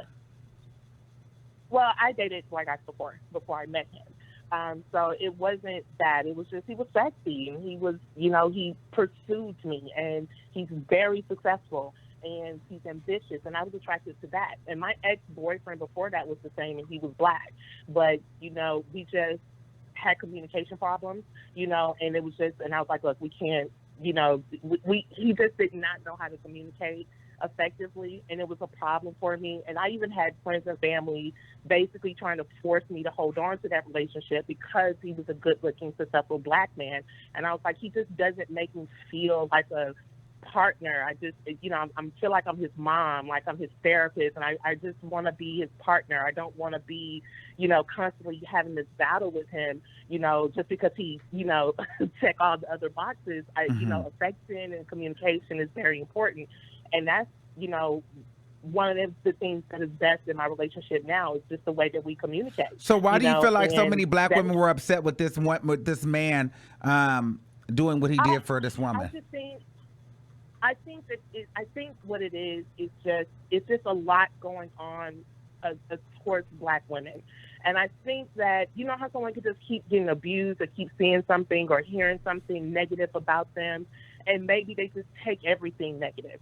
L: Well, I dated white guys before I met him. So it wasn't that. It was just he was sexy, and he was, he pursued me, and he's very successful, and he's ambitious, and I was attracted to that. And my ex-boyfriend before that was the same, and he was black. But, we just had communication problems, and it was just, and I was like, look, we can't, he just did not know how to communicate effectively, and it was a problem for me. And I even had friends and family basically trying to force me to hold on to that relationship because he was a good-looking, successful black man. And I was like, he just doesn't make me feel like a partner. I just, I feel like I'm his mom, like I'm his therapist, and I just want to be his partner. I don't want to be, constantly having this battle with him, just because he, check all the other boxes. Affection and communication is very important. And that's, one of the things that is best in my relationship now is just the way that we communicate.
A: So why do you feel like so many black women were upset with this man doing what he did for this woman?
L: I think what it is it's just a lot going on towards black women. And I think that, how someone could just keep getting abused or keep seeing something or hearing something negative about them, and maybe they just take everything negative.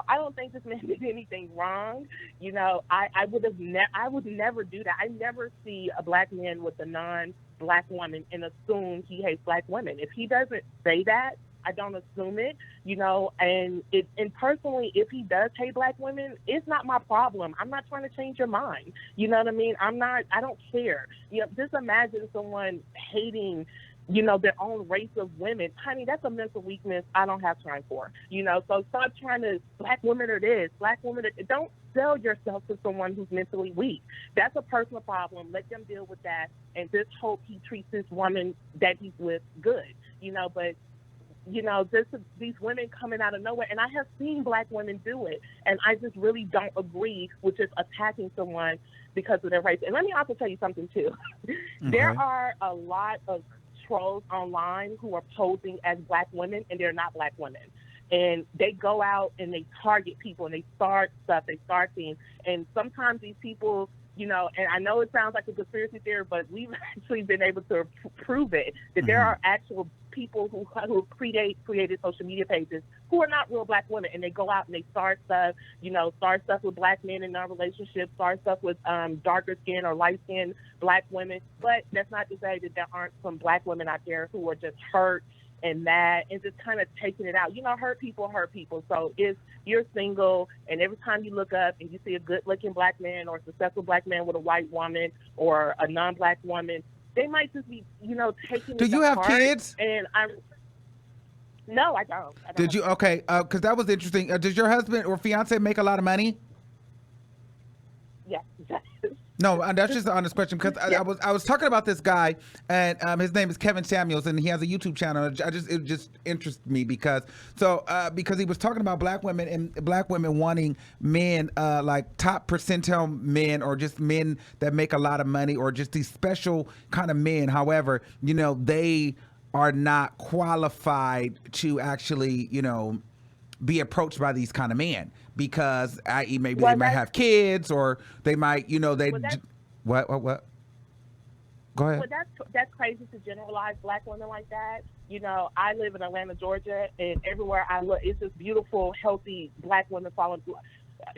L: I don't think this man did anything wrong. I would never do that. I never see a black man with a non-black woman and assume he hates black women. If he doesn't say that, I don't assume it, and personally, if he does hate black women, it's not my problem. I'm not trying to change your mind. You know what I mean? I don't care. Just imagine someone hating, their own race of women. Honey, that's a mental weakness I don't have time for. So stop trying to, black women are this, black women are, don't sell yourself to someone who's mentally weak. That's a personal problem. Let them deal with that, and just hope he treats this woman that he's with good. But these women coming out of nowhere, and I have seen black women do it, and I just really don't agree with just attacking someone because of their race. And let me also tell you something too. Okay. There are a lot of trolls online who are posing as black women, and they're not black women. And they go out and they target people, and they start stuff, they start things, and sometimes these people, and I know it sounds like a conspiracy theory, but we've actually been able to prove it, that there are actual people who created social media pages who are not real black women, and they go out and they start stuff with black men in our relationships, start stuff with darker skin or light skinned black women. But that's not to say that there aren't some black women out there who are just hurt and mad and just kind of taking it out. Hurt people hurt people. So if you're single and every time you look up and you see a good-looking black man or a successful black man with a white woman or a non-black woman, they might just be, taking it
A: Do you have
L: apart.
A: kids?
L: And no, I don't.
A: Did you? Okay, because that was interesting. Does your husband or fiance make a lot of money?
L: Yes.
A: No, that's just an honest question because I was talking about this guy, and his name is Kevin Samuels, and he has a YouTube channel. It just interests me because he was talking about black women and black women wanting men like top percentile men or just men that make a lot of money or just these special kind of men. However, they are not qualified to actually, be approached by these kind of men because, i.e., maybe they might have kids or they might, what? Go ahead.
L: Well, that's crazy to generalize black women like that. I live in Atlanta, Georgia, and everywhere I look, it's just beautiful, healthy black women following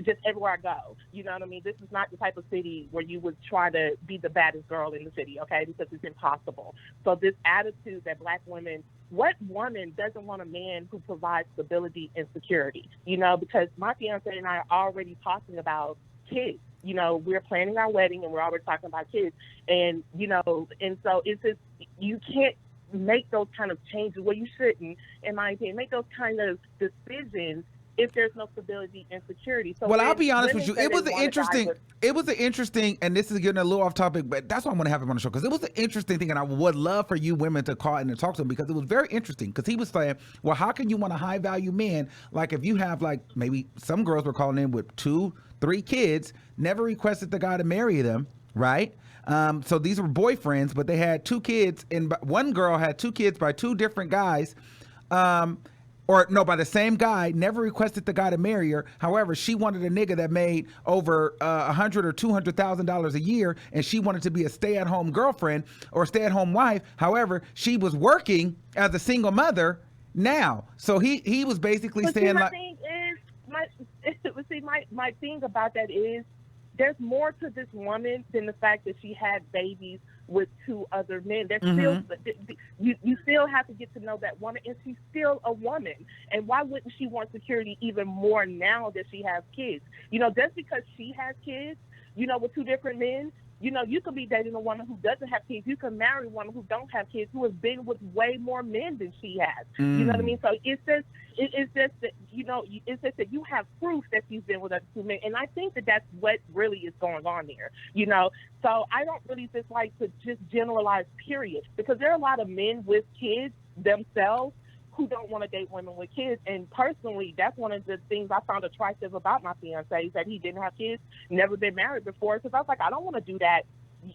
L: just everywhere I go. You know what I mean? This is not the type of city where you would try to be the baddest girl in the city, okay? Because it's impossible. So this attitude that black women, what woman doesn't want a man who provides stability and security? Because my fiance and I are already talking about kids. We're planning our wedding and we're already talking about kids. And, and so it's just, you can't make those kind of changes. Well, you shouldn't, in my opinion, make those kind of decisions if there's no stability and security. So
A: I'll be honest with you. It was an interesting, and this is getting a little off topic, but that's why I want to have him on the show, because it was an interesting thing, and I would love for you women to call in and talk to him, because it was very interesting, because he was saying, well, how can you want a high value man? Like if you have maybe some girls were calling in with 2-3 kids, never requested the guy to marry them, right? So these were boyfriends, but they had 2 kids, and one girl had 2 kids by 2 different guys, by the same guy, never requested the guy to marry her. However, she wanted a nigga that made over $100,000 or $200,000 a year, and she wanted to be a stay-at-home girlfriend or stay-at-home wife. However, she was working as a single mother now. So he was basically saying
L: my thing is, my thing about that is, there's more to this woman than the fact that she had babies with 2 other men. There's still, you still have to get to know that woman, and she's still a woman. And why wouldn't she want security even more now that she has kids? Just because she has kids, with 2 different men, you could be dating a woman who doesn't have kids. You can marry a woman who don't have kids, who has been with way more men than she has. You know what I mean? So it's just that, it's just that you have proof that she's been with other 2 men. And I think that that's what really is going on there, So I don't really just like to just generalize, period, because there are a lot of men with kids themselves who don't want to date women with kids. And personally, that's one of the things I found attractive about my fiance, is that he didn't have kids, never been married before. Because I was like, I don't want to do that.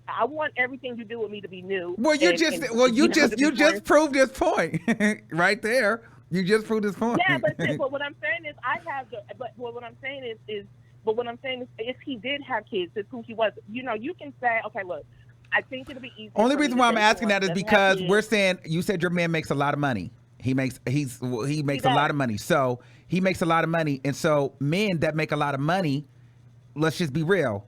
L: I want everything you do with me to be new.
A: Well, you just proved his point right there. You just proved his point.
L: Yeah, but what I'm saying is, what I'm saying is, if he did have kids, it's who he was. You can say, okay, look, I think it'll be easy.
A: Only reason why I'm asking that is because we're saying, you said your man makes a lot of money. He makes a lot of money. So he makes a lot of money. And so men that make a lot of money, let's just be real.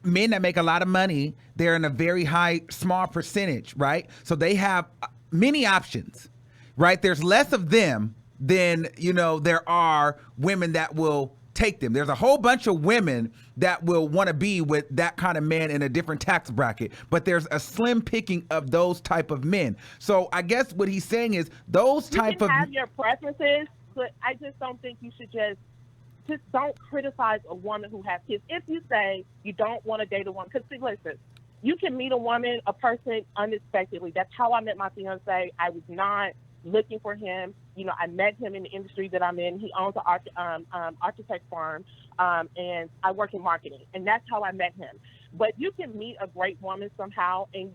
A: Men that make a lot of money, they're in a very small percentage, right? So they have many options, right? There's less of them than, there are women that will take them. There's a whole bunch of women that will want to be with that kind of man in a different tax bracket, but there's a slim picking of those type of men. So I guess what he's saying is those type of...
L: You can have your preferences, but I just don't think you should just don't criticize a woman who has kids. If you say you don't want to date a woman, because listen, you can meet a person unexpectedly. That's how I met my fiance. I was not looking for him. I met him in the industry that I'm in. He owns an architect firm, and I work in marketing, and that's how I met him. But you can meet a great woman somehow and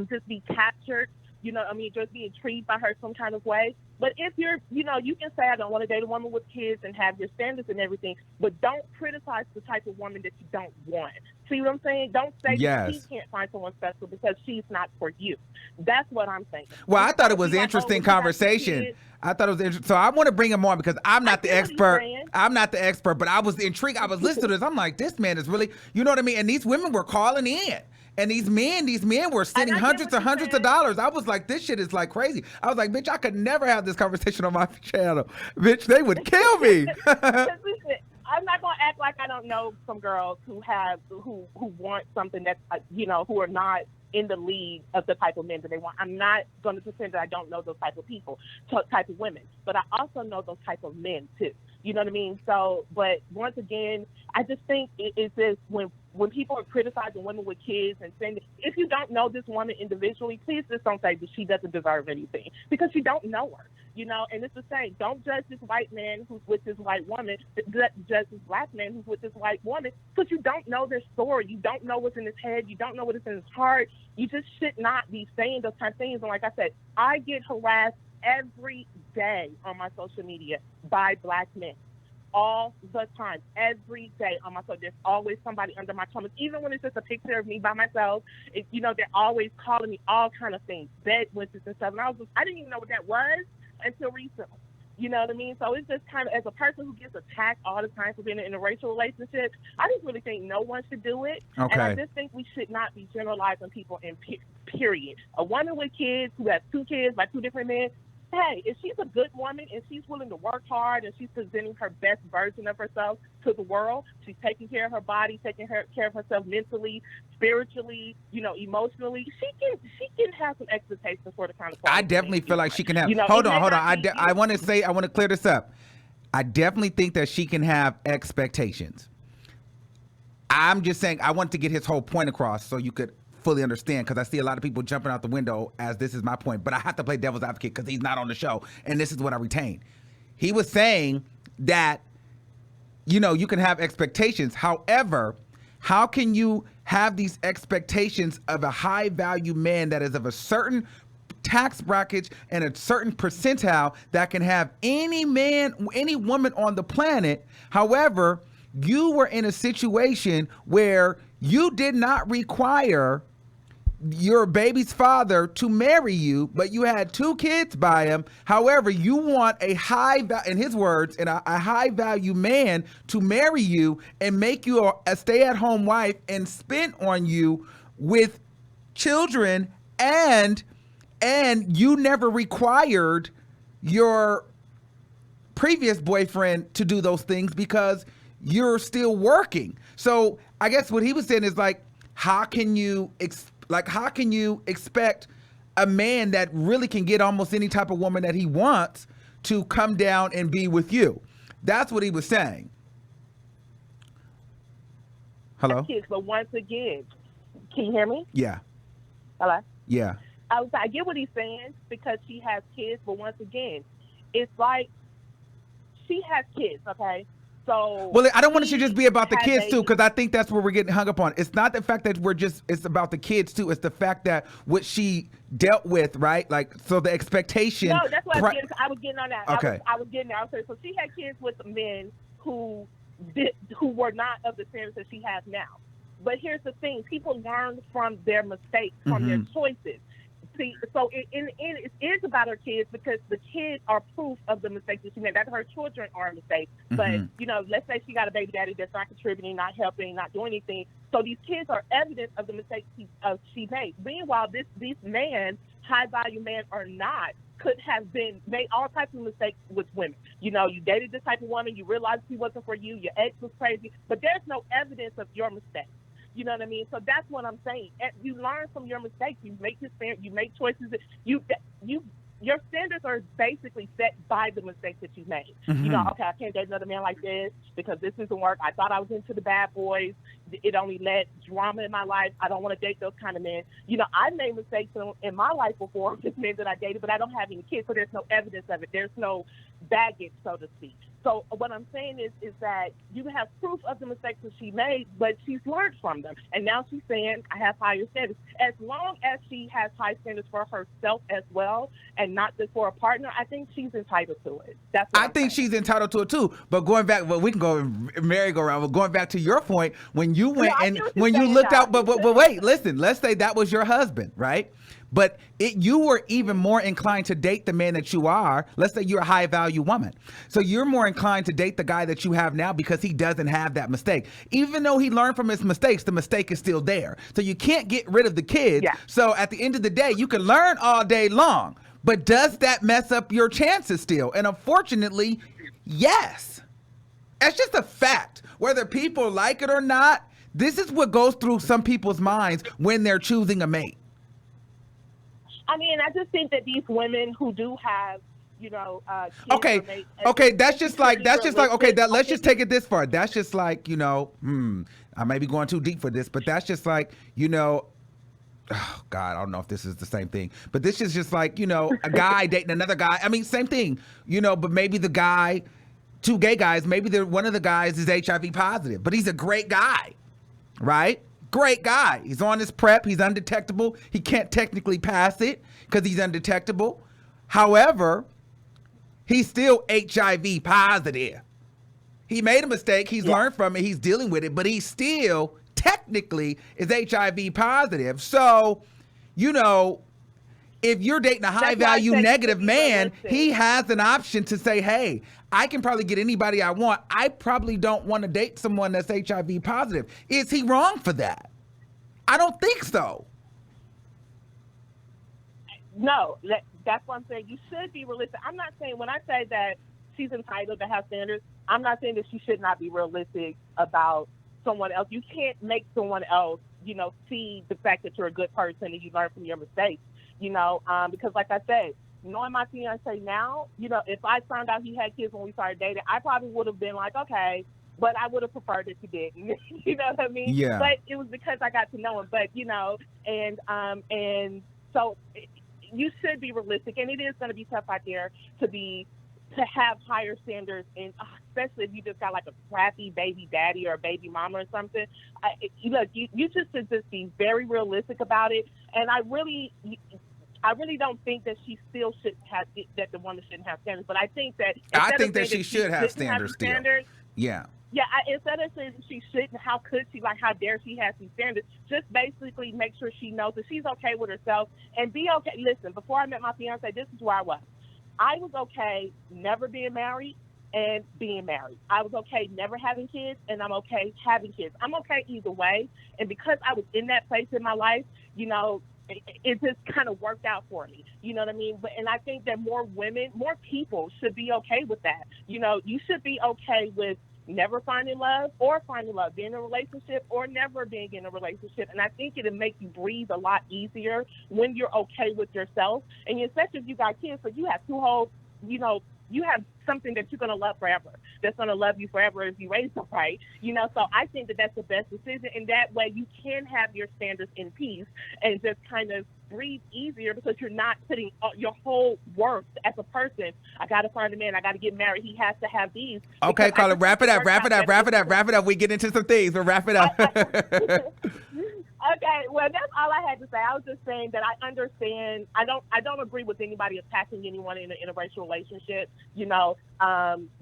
L: just be captured, just be intrigued by her some kind of way. But if you're, you can say, I don't want to date a woman with kids and have your standards and everything, but don't criticize the type of woman that you don't want. See what I'm saying? Don't say that she can't find someone special because she's not for you. That's what I'm saying.
A: Well, I thought it was an interesting conversation. I thought it was interesting. So I want to bring him on because I'm not the expert. I'm not the expert, but I was intrigued. I was listening to this. I'm like, this man is really, you know what I mean? And these women were calling in. And these men were sending hundreds of dollars. I was like, this shit is like crazy. I was like, bitch, I could never have this conversation on my channel. Bitch, they would kill me.
L: I'm not gonna act like I don't know some girls who want something that's who are not in the league of the type of men that they want. I'm not going to pretend that I don't know those type of people, type of women, but I also know those type of men too. You know what I mean? So, but once again, I just think it's just when people are criticizing women with kids and saying, if you don't know this woman individually, please just don't say that she doesn't deserve anything, because you don't know her. You know, and it's the same. Don't judge this white man who's with this white woman. Judge this black man who's with this white woman, because you don't know their story. You don't know what's in his head. You don't know what's in his heart. You just should not be saying those kind of things. And like I said, I get harassed every day on my social media by black men. All the time, every day on my social. There's always somebody under my comments, even when it's just a picture of me by myself. You know, they're always calling me all kind of things, bed witches and stuff. And I didn't even know what that was until recently. You know what I mean? So it's just kind of, as a person who gets attacked all the time for being in a interracial relationship, I just really think no one should do it.
A: Okay.
L: And I just think we should not be generalizing people in period. A woman with kids who has 2 kids by 2 different men, hey, if she's a good woman and she's willing to work hard and she's presenting her best version of herself to the world, she's taking care of her body, taking care of herself mentally, spiritually, you know, emotionally, she can have some expectations for the kind of
A: I definitely feel like she can have.
L: You know,
A: hold on. I want to clear this up. I definitely think that she can have expectations. I'm just saying I want to get his whole point across so you could fully understand, because I see a lot of people jumping out the window as this is my point, but I have to play devil's advocate because he's not on the show, and this is what I retain. He was saying that, you know, you can have expectations. However, how can you have these expectations of a high value man that is of a certain tax bracket and a certain percentile that can have any man, any woman on the planet? However, you were in a situation where you did not require your baby's father to marry you, but you had 2 kids by him. However, you want a in his words, a high value man to marry you and make you a stay-at-home wife and spend on you with children, and you never required your previous boyfriend to do those things because you're still working. So I guess what he was saying is like, how can you expect a man that really can get almost any type of woman that he wants to come down and be with you? That's what he was saying. Hello?
L: Kids, but once again, can you hear me?
A: Yeah.
L: Hello?
A: Yeah.
L: I get what he's saying because she has kids, but once again, it's like she has kids, okay? So
A: well, I don't want it to just be about the kids too, because I think that's where we're getting hung up on. It's not the fact that it's about the kids too. It's the fact that what she dealt with, right? Like, so the expectation.
L: No, that's what I was getting on that.
A: Okay.
L: I was getting there. So she had kids with men who were not of the standards that she has now. But here's the thing: people learn from their mistakes, from their choices. See, so it is about her kids because the kids are proof of the mistakes that she made. That her children are a mistake. But, you know, let's say she got a baby daddy that's not contributing, not helping, not doing anything. So these kids are evidence of the mistakes she made. Meanwhile, this man, high-value man or not, could have made all types of mistakes with women. You know, you dated this type of woman, you realized she wasn't for you, your ex was crazy, but there's no evidence of your mistakes. You know what I mean? So that's what I'm saying. You learn from your mistakes. You make choices. Your standards are basically set by the mistakes that you made. You know, okay, I can't date another man like this because this doesn't work. I thought I was into the bad boys. It only led drama in my life. I don't want to date those kind of men. You know, I made mistakes in my life before with men that I dated, but I don't have any kids, so there's no evidence of it. There's no baggage, so to speak. So what I'm saying is that you have proof of the mistakes that she made, but she's learned from them. And now she's saying, I have higher standards. As long as she has high standards for herself as well and not just for a partner, I think she's entitled to it. That's what I think
A: she's entitled to it too. But going back, we can go merry-go-round. But going back to your point, when you went when you looked out, but wait, listen, let's say that was your husband, right? But you were even more inclined to date the man that you are. Let's say you're a high value woman. So you're more inclined to date the guy that you have now because he doesn't have that mistake. Even though he learned from his mistakes, the mistake is still there. So you can't get rid of the kids. Yeah. So at the end of the day, you can learn all day long. But does that mess up your chances still? And unfortunately, yes. That's just a fact. Whether people like it or not, this is what goes through some people's minds when they're choosing a mate.
L: I mean, I just think that these women who do have, you know,
A: kids let's just take it this far. That's just like, you know, I may be going too deep for this, but that's just like, you know, oh God, I don't know if this is the same thing, but this is just like, you know, a guy dating another guy. I mean, same thing, you know, but maybe the guy, two gay guys, maybe one of the guys is HIV positive, but he's a great guy, right? Great guy. He's on his PrEP. He's undetectable. He can't technically pass it because he's undetectable. However, he's still HIV positive. He made a mistake. He's learned from it. He's dealing with it, but he still technically is HIV positive. So, you know, if you're dating a high value negative man, he has an option to say, hey, I can probably get anybody I want. I probably don't want to date someone that's HIV positive. Is he wrong for that? I don't think so.
L: No, that's what I'm saying. You should be realistic. I'm not saying, when I say that she's entitled to have standards, I'm not saying that she should not be realistic about someone else. You can't make someone else, you know, see the fact that you're a good person and you learn from your mistakes, you know, because like I said, knowing my fiance now, you know, if I found out he had kids when we started dating, I probably would have been like, okay, but I would have preferred that you didn't. You know what I mean?
A: Yeah.
L: But it was because I got to know him. But, you know, and so you should be realistic, and it is going to be tough out there to have higher standards, and especially if you just got like a crappy baby daddy or a baby mama or something. Look, you just should just be very realistic about it. And I really don't think that she still should have, that the woman shouldn't have standards. But I think that
A: she should have standards still. Yeah.
L: Yeah, instead of saying she shouldn't, how could she, like, how dare she have these standards? Just basically make sure she knows that she's okay with herself and be okay. Listen, before I met my fiance, this is where I was. I was okay never being married and being married. I was okay never having kids, and I'm okay having kids. I'm okay either way. And because I was in that place in my life, you know, it just kind of worked out for me. You know what I mean? And I think that more people should be okay with that. You know, you should be okay with never finding love or finding love, being in a relationship or never being in a relationship. And I think it'll make you breathe a lot easier when you're okay with yourself. And especially if you got kids, so you have two whole, you know, you have something that you're going to love forever, that's going to love you forever if you raise them right. You know, so I think that that's the best decision. And that way you can have your standards in peace and just kind of breathe easier, because you're not putting your whole worth as a person. I got to find a man. I got to get married. He has to have these.
A: Okay, Carla, wrap it up. We get into some things, but wrap it up.
L: Okay, well, that's all I had to say. I was just saying that I understand. I don't agree with anybody attacking anyone in an interracial relationship, you know,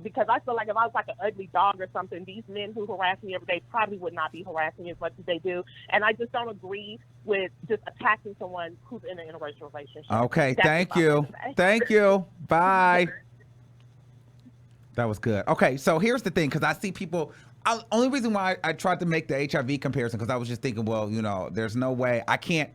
L: because I feel like if I was like an ugly dog or something, these men who harass me every day probably would not be harassing me as much as they do. And I just don't agree with just attacking someone who's in an interracial relationship.
A: Okay, thank you. Thank you. Bye. That was good. Okay, so here's the thing, because I see people... only reason why I tried to make the HIV comparison, because I was just thinking, well, you know, there's no way I can't,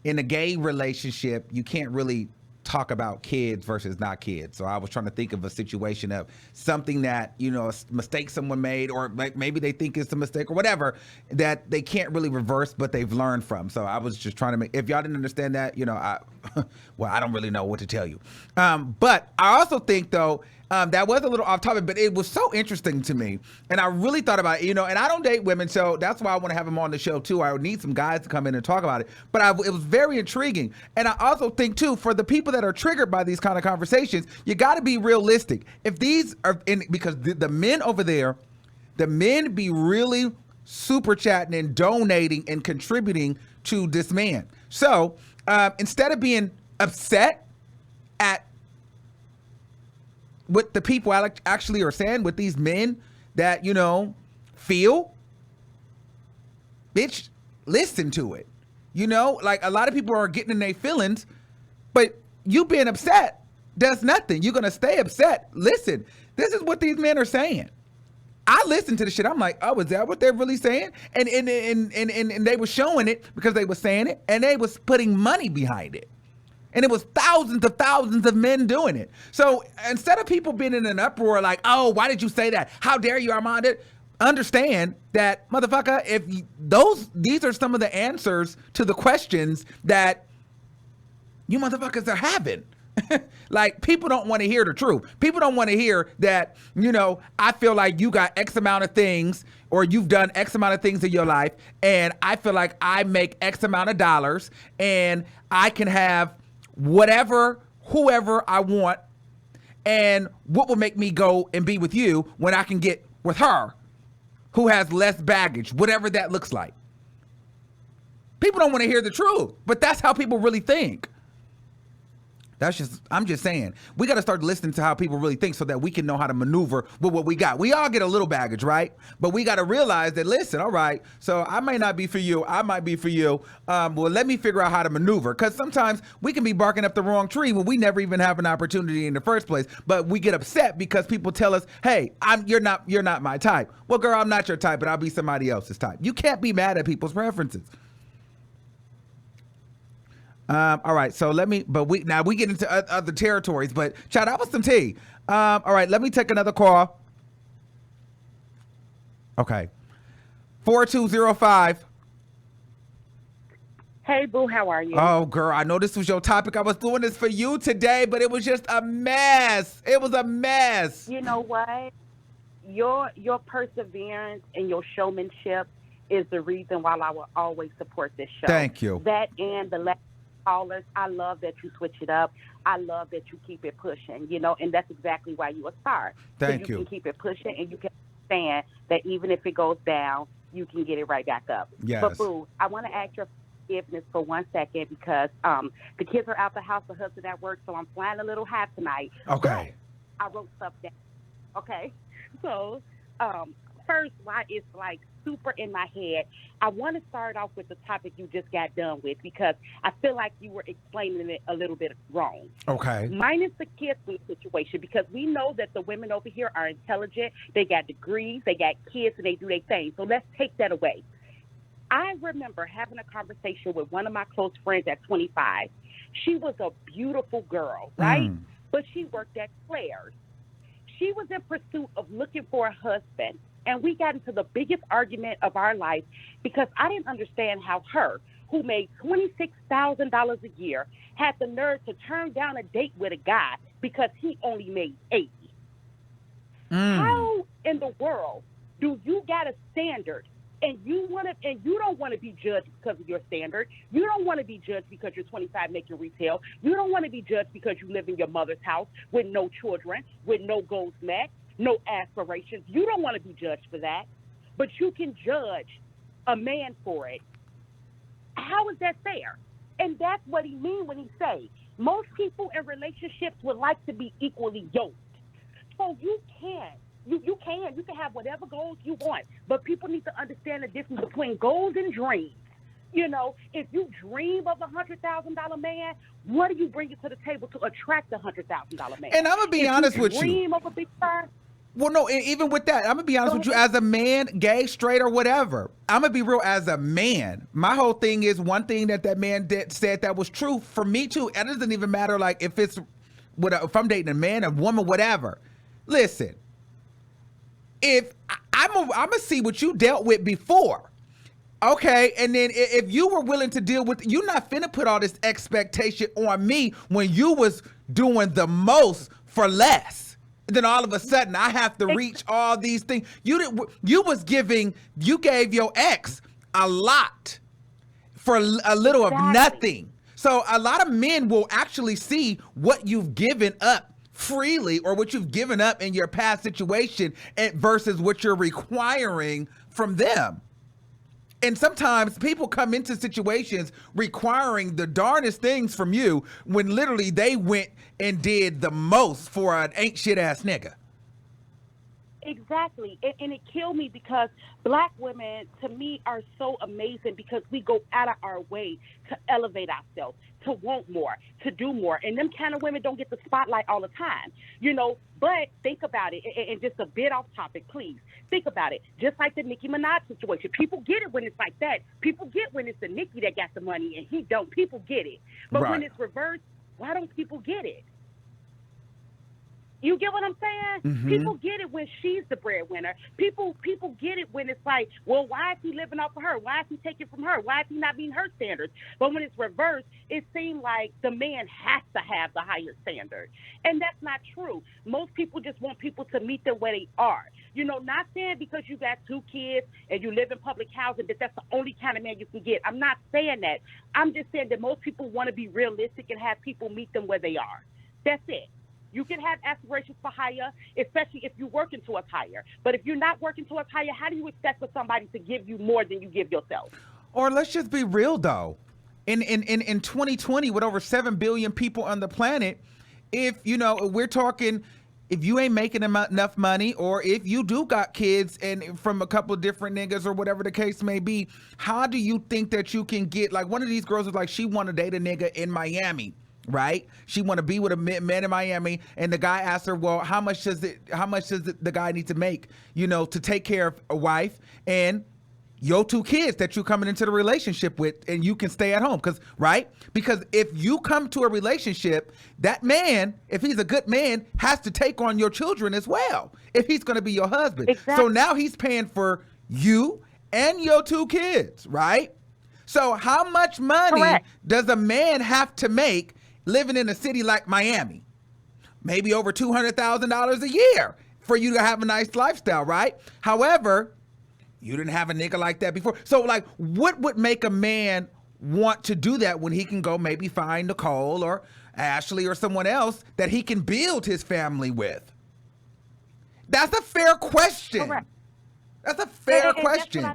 A: in a gay relationship, you can't really talk about kids versus not kids. So I was trying to think of a situation of something that, you know, a mistake someone made, or maybe they think it's a mistake or whatever, that they can't really reverse, but they've learned from. So I was just trying to make, if y'all didn't understand that, you know, I don't really know what to tell you. But I also think, though, that was a little off topic, but it was so interesting to me. And I really thought about it, you know, and I don't date women, so that's why I want to have them on the show too. I would need some guys to come in and talk about it. But it was very intriguing. And I also think too, for the people that are triggered by these kind of conversations, you got to be realistic. If these are because the men over there, the men be really super chatting and donating and contributing to this man. So instead of being upset at what the people actually are saying, with these men that, you know, feel, bitch, listen to it. You know, like, a lot of people are getting in their feelings, but you being upset does nothing. You're going to stay upset. Listen, this is what these men are saying. I listened to the shit. I'm like, oh, is that what they're really saying? And they were showing it because they were saying it, and they was putting money behind it. And it was thousands of men doing it. So instead of people being in an uproar like, oh, why did you say that? How dare you, Armand? Understand that, motherfucker, if these are some of the answers to the questions that you motherfuckers are having. Like, people don't want to hear the truth. People don't want to hear that, you know, I feel like you got X amount of things, or you've done X amount of things in your life, and I feel like I make X amount of dollars, and I can have whatever, whoever I want, and what will make me go and be with you when I can get with her who has less baggage, whatever that looks like. People don't want to hear the truth, but that's how people really think. I'm just saying, we got to start listening to how people really think so that we can know how to maneuver with what we got. We all get a little baggage, right? But we got to realize that, listen, all right, so I may not be for you. I might be for you. Well, let me figure out how to maneuver, because sometimes we can be barking up the wrong tree when we never even have an opportunity in the first place. But we get upset because people tell us, hey, you're not my type. Well, girl, I'm not your type, but I'll be somebody else's type. You can't be mad at people's preferences. All right, so we get into other territories, but child, that was some tea. All right, let me take another call. Okay. 4205.
M: Hey, boo, how are you?
A: Oh, girl, I know this was your topic. I was doing this for you today, but it was just a mess. It was a mess.
M: You know what? Your perseverance and your showmanship is the reason why I will always support this show.
A: Thank you.
M: That and the last callers, I love that you switch it up. I love that you keep it pushing, you know, and that's exactly why you a star.
A: Thank
M: you. You can keep it pushing, and you can understand that even if it goes down, you can get it right back up.
A: Yes.
M: But, boo, I want to ask your forgiveness for 1 second because the kids are out the house, the husband at work, so I'm flying a little high tonight.
A: Okay.
M: But I wrote stuff down. Okay? So, first, why it's like super in my head, I want to start off with the topic you just got done with because I feel like you were explaining it a little bit wrong.
A: Okay.
M: Minus the kids situation, because we know that the women over here are intelligent, they got degrees, they got kids, and they do their thing. So let's take that away. I remember having a conversation with one of my close friends at 25. She was a beautiful girl, right? But she worked at Claire's. She was in pursuit of looking for a husband. And we got into the biggest argument of our life because I didn't understand how her, who made $26,000 a year, had the nerve to turn down a date with a guy because he only made $80,000. How in the world do you got a standard and you don't want to be judged because of your standard? You don't want to be judged because you're 25 making retail. You don't want to be judged because you live in your mother's house with no children, with no goals met, no aspirations. You don't want to be judged for that, but you can judge a man for it. How is that fair? And that's what he mean when he say most people in relationships would like to be equally yoked. So you can have whatever goals you want, but people need to understand the difference between goals and dreams. You know, if you dream of a $100,000 man, what are you bringing to the table to attract a $100,000 man?
A: And I'm gonna be honest with you.
M: Dream of a big car.
A: Well, no, even with that, I'm going to be honest with you, as a man, gay, straight, or whatever, I'm going to be real as a man. My whole thing is one thing that man said that was true for me, too. It doesn't even matter, like, if if I'm dating a man, a woman, whatever. Listen, if I'm going to see what you dealt with before. Okay, and then if you were willing to deal with, you're not finna put all this expectation on me when you was doing the most for less. Then all of a sudden I have to reach all these things. You gave your ex a lot for a little of nothing. So a lot of men will actually see what you've given up freely or what you've given up in your past situation versus what you're requiring from them. And sometimes people come into situations requiring the darnest things from you when literally they went and did the most for an ain't shit ass nigga.
M: Exactly. And it killed me because black women, to me, are so amazing because we go out of our way to elevate ourselves, to want more, to do more. And them kind of women don't get the spotlight all the time, you know. But think about it, and just a bit off topic, please. Think about it. Just like the Nicki Minaj situation. People get it when it's like that. People get when it's the Nicki that got the money and he don't. People get it. But when it's reversed, why don't people get it? You get what I'm saying? People get it when she's the breadwinner. People get it when it's like, well, why is he living off of her? Why is he taking from her? Why is he not meeting her standards? But when it's reversed, it seems like the man has to have the higher standard. And that's not true. Most people just want people to meet them where they are. You know, not saying because you got 2 kids and you live in public housing that that's the only kind of man you can get. I'm not saying that. I'm just saying that most people want to be realistic and have people meet them where they are. That's it. You can have aspirations for higher, especially if you're working towards higher. But if you're not working towards higher, how do you expect for somebody to give you more than you give yourself?
A: Or let's just be real, though. In 2020, with over 7 billion people on the planet, if, you know, we're talking, if you ain't making enough money, or if you do got kids and from a couple of different niggas or whatever the case may be, how do you think that you can get, like one of these girls was like, she want to date a nigga in Miami, right? She want to be with a man in Miami, and the guy asked her, well, how much does the guy need to make, you know, to take care of a wife and your 2 kids that you're coming into the relationship with, and you can stay at home, because if you come to a relationship, that man, if he's a good man, has to take on your children as well, if he's going to be your husband.
M: Exactly.
A: So now he's paying for you and your 2 kids, right? So how much money
M: Correct.
A: does a man have to make living in a city like Miami? Maybe over $200,000 a year for you to have a nice lifestyle, right? However, you didn't have a nigga like that before. So, like, what would make a man want to do that when he can go maybe find Nicole or Ashley or someone else that he can build his family with? That's a fair question.
M: Correct.
A: That's a fair
M: And
A: question.
M: That's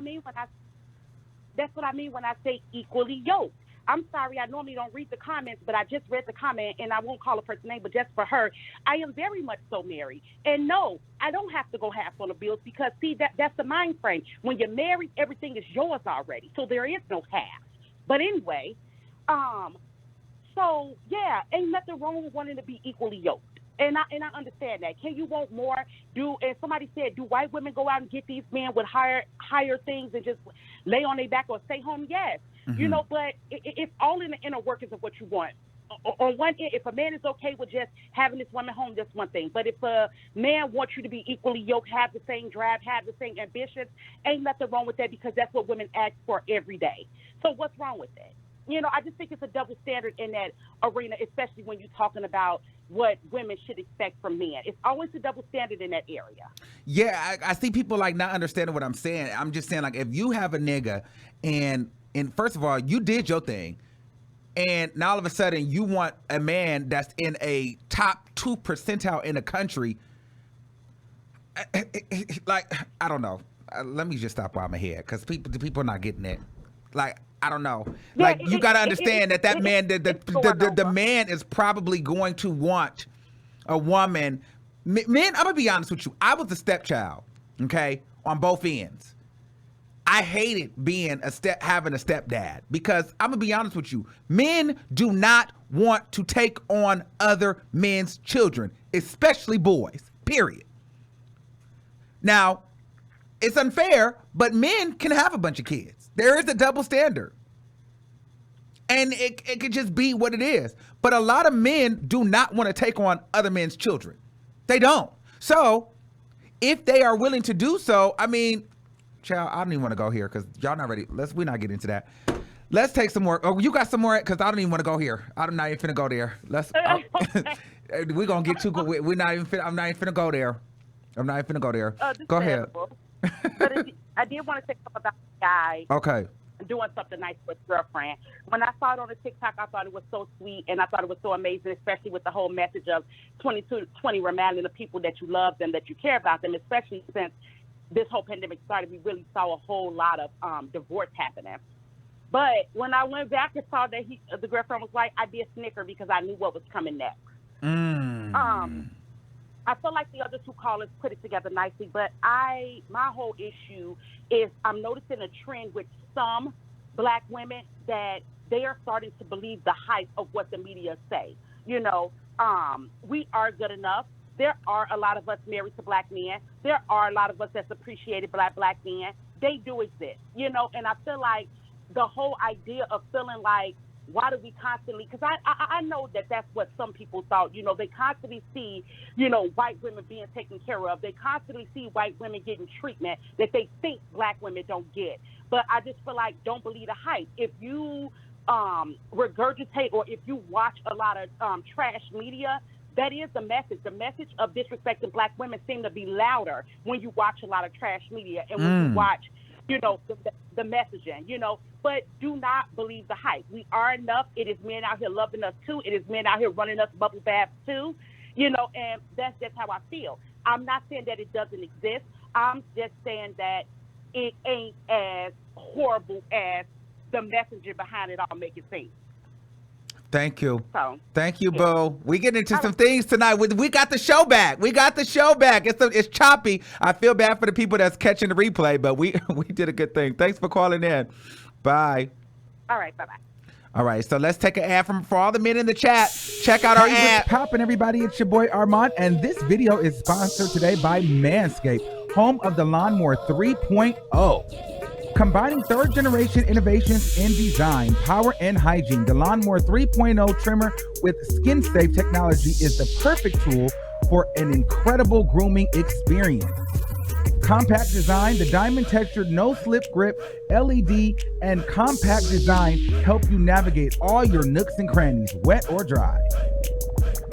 M: what I mean when I say equally yoked. I'm sorry, I normally don't read the comments, but I just read the comment, and I won't call a person's name, but just for her, I am very much so married. And no, I don't have to go half on the bills because, see, that's the mind frame. When you're married, everything is yours already, so there is no half. But anyway, so, yeah, ain't nothing wrong with wanting to be equally yoked. And I understand that. Can you want more? And somebody said, do white women go out and get these men with higher things and just lay on their back or stay home? Yes. Mm-hmm. You know, but it's all in the inner workings of what you want. On one end, if a man is okay with just having this woman home, that's one thing. But if a man wants you to be equally yoked, have the same drive, have the same ambitions, ain't nothing wrong with that because that's what women ask for every day. So what's wrong with that? You know, I just think it's a double standard in that arena, especially when you're talking about what women should expect from men. It's always a double standard in that area.
A: Yeah, I see people like not understanding what I'm saying. I'm just saying, like, if you have a nigga and first of all, you did your thing, and now all of a sudden you want a man that's in a top 2 percentile in the country, like, I don't know. Let me just stop while I'm ahead, because people are not getting it. Like, I don't know.
M: Yeah,
A: like, you got to understand that man, the man is probably going to want a woman. Men, I'm going to be honest with you. I was a stepchild, okay, on both ends. I hated being having a stepdad because I'm going to be honest with you. Men do not want to take on other men's children, especially boys, period. Now, it's unfair, but men can have a bunch of kids. There is a double standard. And it could just be what it is. But a lot of men do not want to take on other men's children. They don't. So if they are willing to do so, I mean, child, I don't even want to go here because y'all not ready. We're not getting into that. Let's take some more. Oh, you got some more? Because I don't even want to go here. I'm not even finna go there. We're going to get too good. I'm not even finna go there. I'm not even finna go there. Go ahead.
M: But I did want to say something about the guy.
A: Okay.
M: Doing something nice with his girlfriend. When I saw it on the TikTok, I thought it was so sweet, and I thought it was so amazing, especially with the whole message of 2020, reminding the people that you love them, that you care about them, especially since this whole pandemic started. We really saw a whole lot of divorce happening. But when I went back and saw that the girlfriend was like, I did snicker because I knew what was coming next. I feel like the other 2 callers put it together nicely, but my whole issue is I'm noticing a trend with some black women that they are starting to believe the hype of what the media say. You know, we are good enough. There are a lot of us married to black men. There are a lot of us that's appreciated black men. They do exist, you know, and I feel like the whole idea of feeling like Why do we constantly, because I know that that's what some people thought, you know, they constantly see, you know, white women being taken care of. They constantly see white women getting treatment that they think black women don't get. But I just feel like, don't believe the hype. If you regurgitate or if you watch a lot of trash media, that is the message. The message of disrespecting black women seem to be louder when you watch a lot of trash media and when you watch, you know, the messaging, you know. But do not believe the hype. We are enough. It is men out here loving us too. It is men out here running us bubble baths too, you know, and that's just how I feel. I'm not saying that it doesn't exist. I'm just saying that it ain't as horrible as the messenger behind it all make it seem.
A: Thank you.
M: So,
A: thank you, Bo. We get into some things tonight. We got the show back. It's choppy. I feel bad for the people that's catching the replay, but we did a good thing. Thanks for calling in. Bye.
M: All right. Bye-bye.
A: All right, so let's take an ad for all the men in the chat. Check out our ad.
N: What's poppin', everybody? It's your boy Armand, and this video is sponsored today by Manscaped, home of the Lawnmower 3.0. Combining third-generation innovations in design, power, and hygiene, the Lawnmower 3.0 trimmer with skin-safe technology is the perfect tool for an incredible grooming experience. Compact design, the diamond textured no slip grip, LED, and compact design help you navigate all your nooks and crannies, wet or dry.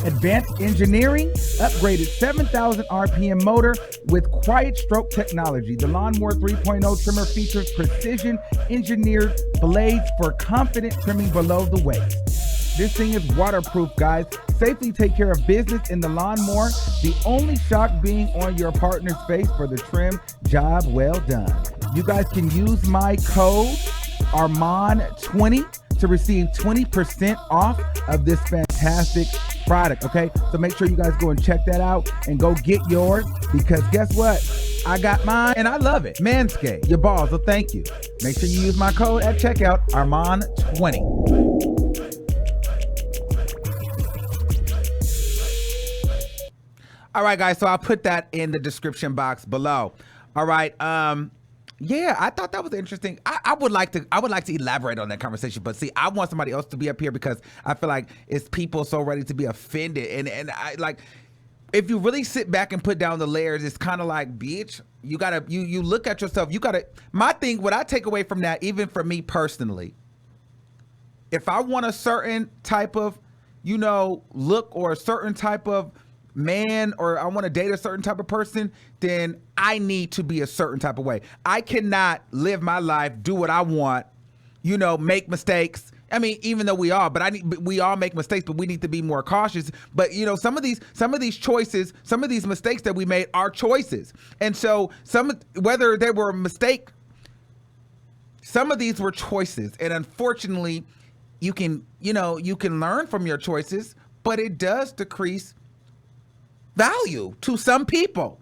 N: Advanced engineering, upgraded 7,000 RPM motor with quiet stroke technology. The Lawnmower 3.0 trimmer features precision engineered blades for confident trimming below the waist. This thing is waterproof, guys. Safely take care of business in the lawnmower. The only shock being on your partner's face for the trim. Job well done. You guys can use my code Armand20 to receive 20% off of this fantastic product, okay? So make sure you guys go and check that out and go get yours, because guess what? I got mine and I love it. Manscaped, your balls, so thank you. Make sure you use my code at checkout, Armand20.
A: All right, guys, so I'll put that in the description box below. All right, yeah, I thought that was interesting. I would like to elaborate on that conversation, but see, I want somebody else to be up here because I feel like it's people so ready to be offended, and I like, if you really sit back and put down the layers, it's kind of like, bitch, you gotta you look at yourself. You gotta. My thing, what I take away from that, even for me personally, if I want a certain type of, you know, look or a certain type of man, or I want to date a certain type of person, then I need to be a certain type of way. I cannot live my life, do what I want, you know, make mistakes. I mean, even though we all make mistakes, but we need to be more cautious. But you know, some of these choices, some of these mistakes that we made are choices. And so whether they were a mistake, some of these were choices. And unfortunately, you can learn from your choices, but it does decrease value to some people.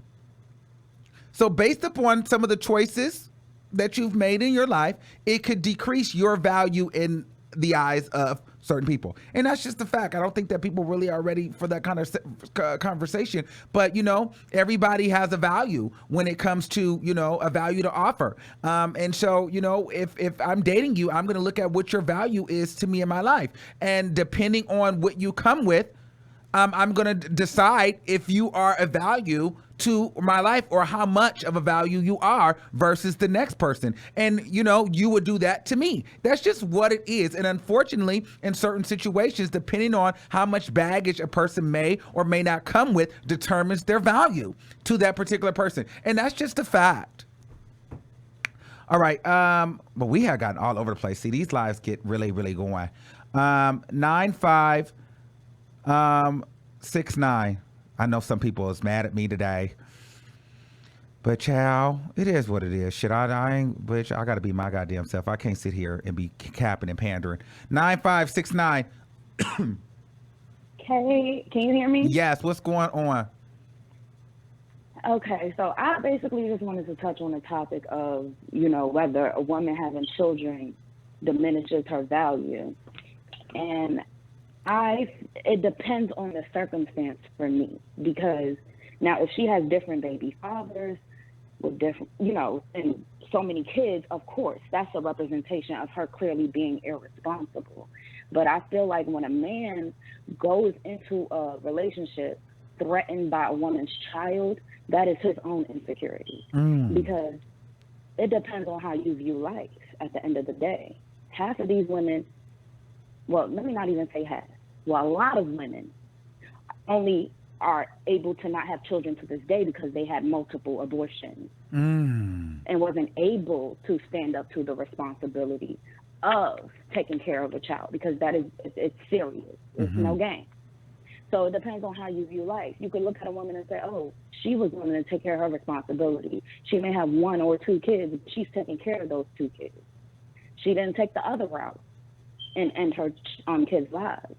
A: So based upon some of the choices that you've made in your life, it could decrease your value in the eyes of certain people. And that's just the fact. I don't think that people really are ready for that kind of conversation. But, you know, everybody has a value when it comes to, you know, a value to offer. And so, you know, if I'm dating you, I'm going to look at what your value is to me in my life. And depending on what you come with, I'm going to decide if you are a value to my life or how much of a value you are versus the next person. And, you know, you would do that to me. That's just what it is. And unfortunately, in certain situations, depending on how much baggage a person may or may not come with, determines their value to that particular person. And that's just a fact. All right. But we have gotten all over the place. See, these lives get really, really going. 9-5-6-9. I know some people is mad at me today, but child, it is what it is. Shit, I ain't, bitch, I gotta be my goddamn self. I can't sit here and be capping and pandering. 9-5-6-9.
D: Okay, can you hear me?
A: Yes, what's going on?
D: Okay, so I basically just wanted to touch on the topic of, you know, whether a woman having children diminishes her value. And it depends on the circumstance for me, because now if she has different baby fathers with different, you know, and so many kids, of course, that's a representation of her clearly being irresponsible. But I feel like when a man goes into a relationship threatened by a woman's child, that is his own insecurity. Because it depends on how you view life at the end of the day. Half of these women, well, let me not even say half. Well, a lot of women only are able to not have children to this day because they had multiple abortions and wasn't able to stand up to the responsibility of taking care of a child, because that is, it's serious. It's no game. So it depends on how you view life. You could look at a woman and say, oh, she was willing to take care of her responsibility. She may have 1 or 2 kids, but she's taking care of those 2 kids. She didn't take the other route and end her kids' lives.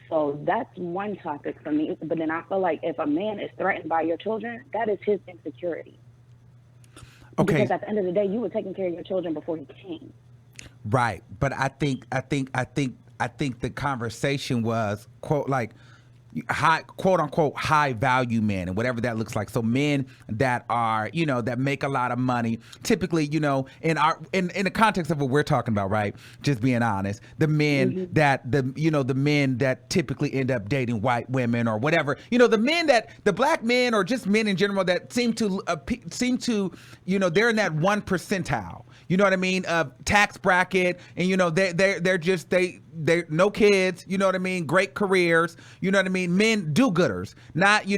D: So that's one topic for me. But then I feel like if a man is threatened by your children, that is his insecurity.
A: Okay.
D: Because at the end of the day, you were taking care of your children before he came.
A: Right. But I think the conversation was quote unquote high value men, and whatever that looks like. So men that are, that make a lot of money, typically, in the context of what we're talking about, right? Just being honest, the men the men that typically end up dating white women or whatever, the black men or just men in general that seem to they're in that 1 percentile. You know what I mean? Tax bracket, and they're no kids. You know what I mean? Great careers. You know what I mean? Men do-gooders, not the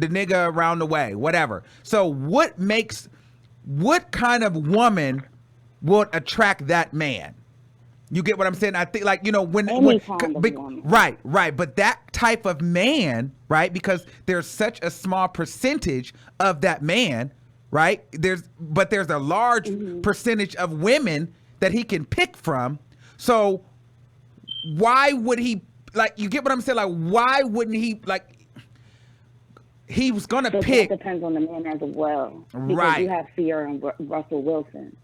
A: nigga around the way, whatever. So what kind of woman would attract that man? You get what I'm saying? I think right. But that type of man, right? Because there's such a small percentage of that man. Right? There's a large percentage of women that he can pick from. So why would he, you get what I'm saying? Why wouldn't he, he was going to pick.
D: That depends on the man as well. Because
A: right.
D: You have Sierra and Russell Wilson.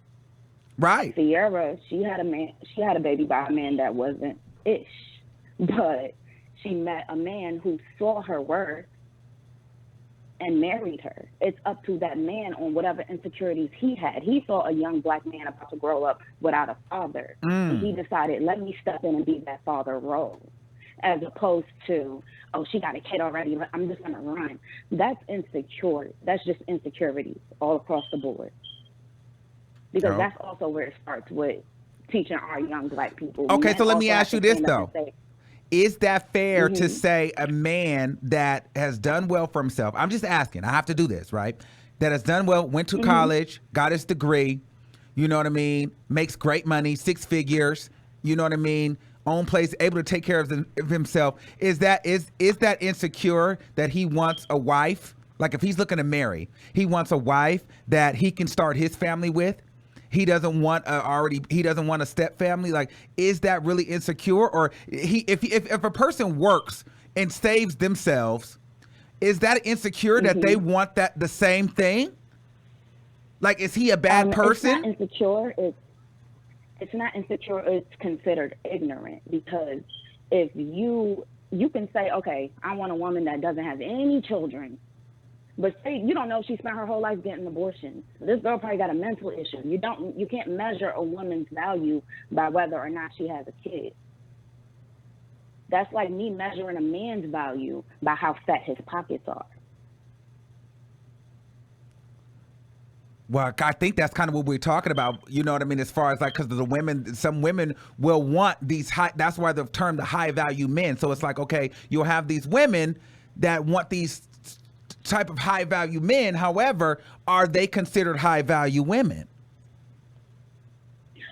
A: Right.
D: Sierra, she had a baby by a man that wasn't ish. But she met a man who saw her worth and married her. It's up to that man on whatever insecurities he had. He saw a young black man about to grow up without a father. And he decided, let me step in and be that father role. As opposed to, oh, she got a kid already, I'm just going to run. That's insecure. That's just insecurity all across the board. Because that's also where it starts with teaching our young black people.
A: Okay, so let me ask you this, though. Is that fair to say a man that has done well for himself? I'm just asking. I have to do this, right? That has done well, went to college, got his degree, you know what I mean? Makes great money, 6 figures, you know what I mean? Own place, able to take care of himself. Is that insecure that he wants a wife? Like if he's looking to marry, he wants a wife that he can start his family with. He doesn't want a step family. Like, is that really insecure? Or if a person works and saves themselves, is that insecure that they want the same thing? Like, is he a bad person?
D: It's not insecure. It's not insecure. It's considered ignorant, because if you can say, okay, I want a woman that doesn't have any children. But say you don't know she spent her whole life getting abortions. This girl probably got a mental issue. You can't measure a woman's value by whether or not she has a kid. That's like me measuring a man's value by how fat his pockets are.
A: Well, I think that's kind of what we're talking about. You know what I mean? As far as because of the women, some women will want these high. That's why they've termed the high value men. So it's like, okay, you'll have these women that want these type of high value men. However, are they considered high value women?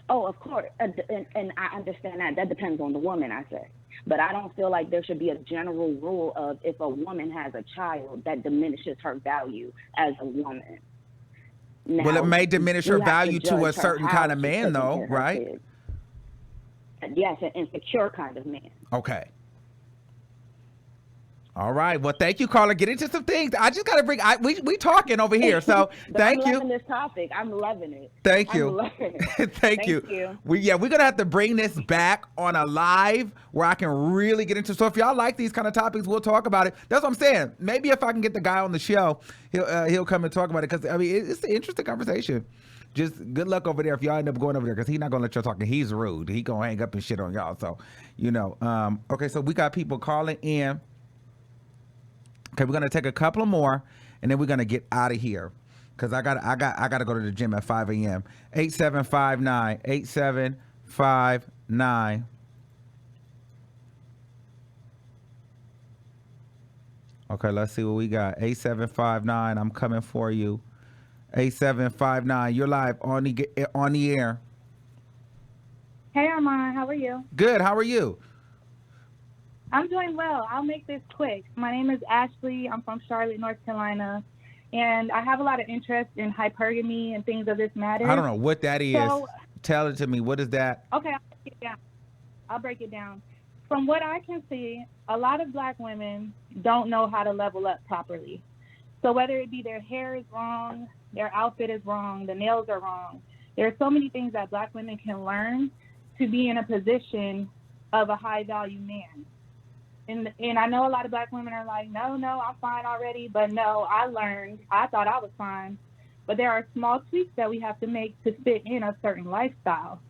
D: Oh, of course. And I understand that. That depends on the woman, I say. But I don't feel like there should be a general rule of if a woman has a child that diminishes her value as a woman. Now,
A: well, it may diminish her value to a certain kind of man, though, right?
D: Yes, an insecure kind of man.
A: Okay. All right. Well, thank you, caller. Get into some things. I just got to bring. We talking over here. So thank
C: I'm
A: you.
C: loving this topic. I'm loving it.
A: Thank you.
C: I'm loving it.
A: Thank you. We're gonna have to bring this back on a live where I can really get into. So if y'all like these kind of topics, we'll talk about it. That's what I'm saying. Maybe if I can get the guy on the show, he'll come and talk about it, because I mean it's an interesting conversation. Just good luck over there if y'all end up going over there, because he's not gonna let y'all talk. And he's rude. He gonna hang up and shit on y'all. So Okay. So we got people calling in. Okay, we're gonna take a couple of more, and then we're gonna get out of here, cause I gotta go to the gym at 5 a.m. 8759. Okay, let's see what we got. 8759. I'm coming for you. 8759. You're live on the air.
O: Hey, Armand, how are you?
A: Good. How are you?
O: I'm doing well. I'll make this quick. My name is Ashley. I'm from Charlotte, North Carolina, and I have a lot of interest in hypergamy and things of this matter.
A: I don't know what that is.
O: So,
A: tell it to me. What is that?
O: Okay, I'll break it down. From what I can see, a lot of Black women don't know how to level up properly. So whether it be their hair is wrong, their outfit is wrong, the nails are wrong, there are so many things that Black women can learn to be in a position of a high-value man. And I know a lot of Black women are like, no, I'm fine already. But no, I thought I was fine. But there are small tweaks that we have to make to fit in a certain lifestyle.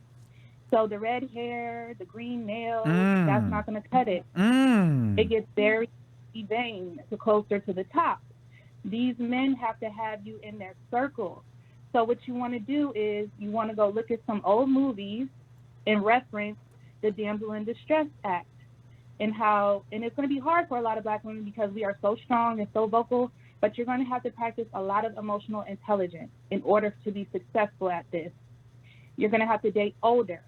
O: So the red hair, the green nails, that's not going to cut it. It gets very vain the closer to the top. These men have to have you in their circle. So what you want to do is you want to go look at some old movies and reference the Damsel in Distress Act. And it's going to be hard for a lot of Black women because we are so strong and so vocal, but you're going to have to practice a lot of emotional intelligence in order to be successful at this. You're going to have to date older.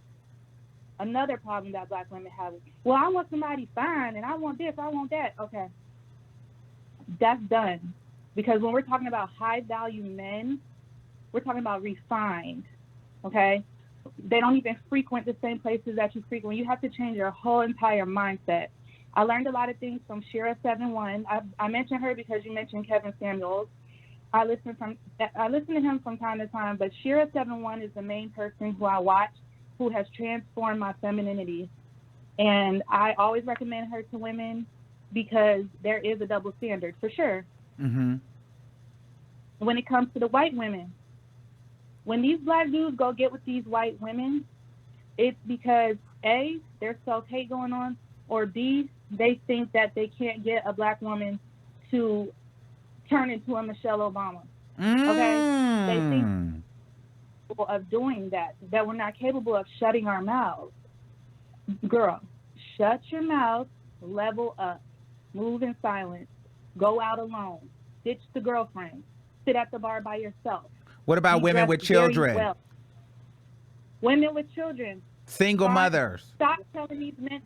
O: Another problem that Black women have is, well, I want somebody fine, and I want this, I want that. Okay, that's done. Because when we're talking about high-value men, we're talking about refined, okay? They don't even frequent the same places that you frequent. You have to change your whole entire mindset. I learned a lot of things from Shira 71. I mentioned her because you mentioned Kevin Samuels. I listen to him from time to time, but Shira 71 is the main person who I watch who has transformed my femininity. And I always recommend her to women because there is a double standard for sure.
A: Mm-hmm.
O: When it comes to the white women, when these Black dudes go get with these white women, it's because A, there's self-hate going on, or B, they think that they can't get a Black woman to turn into a Michelle Obama. Okay? They think of doing that we're not capable of shutting our mouths. Girl, shut your mouth, level up, move in silence, go out alone, ditch the girlfriend, sit at the bar by yourself.
A: What about women with children?
O: Well. Women with children.
A: Single mothers.
O: Stop telling these men.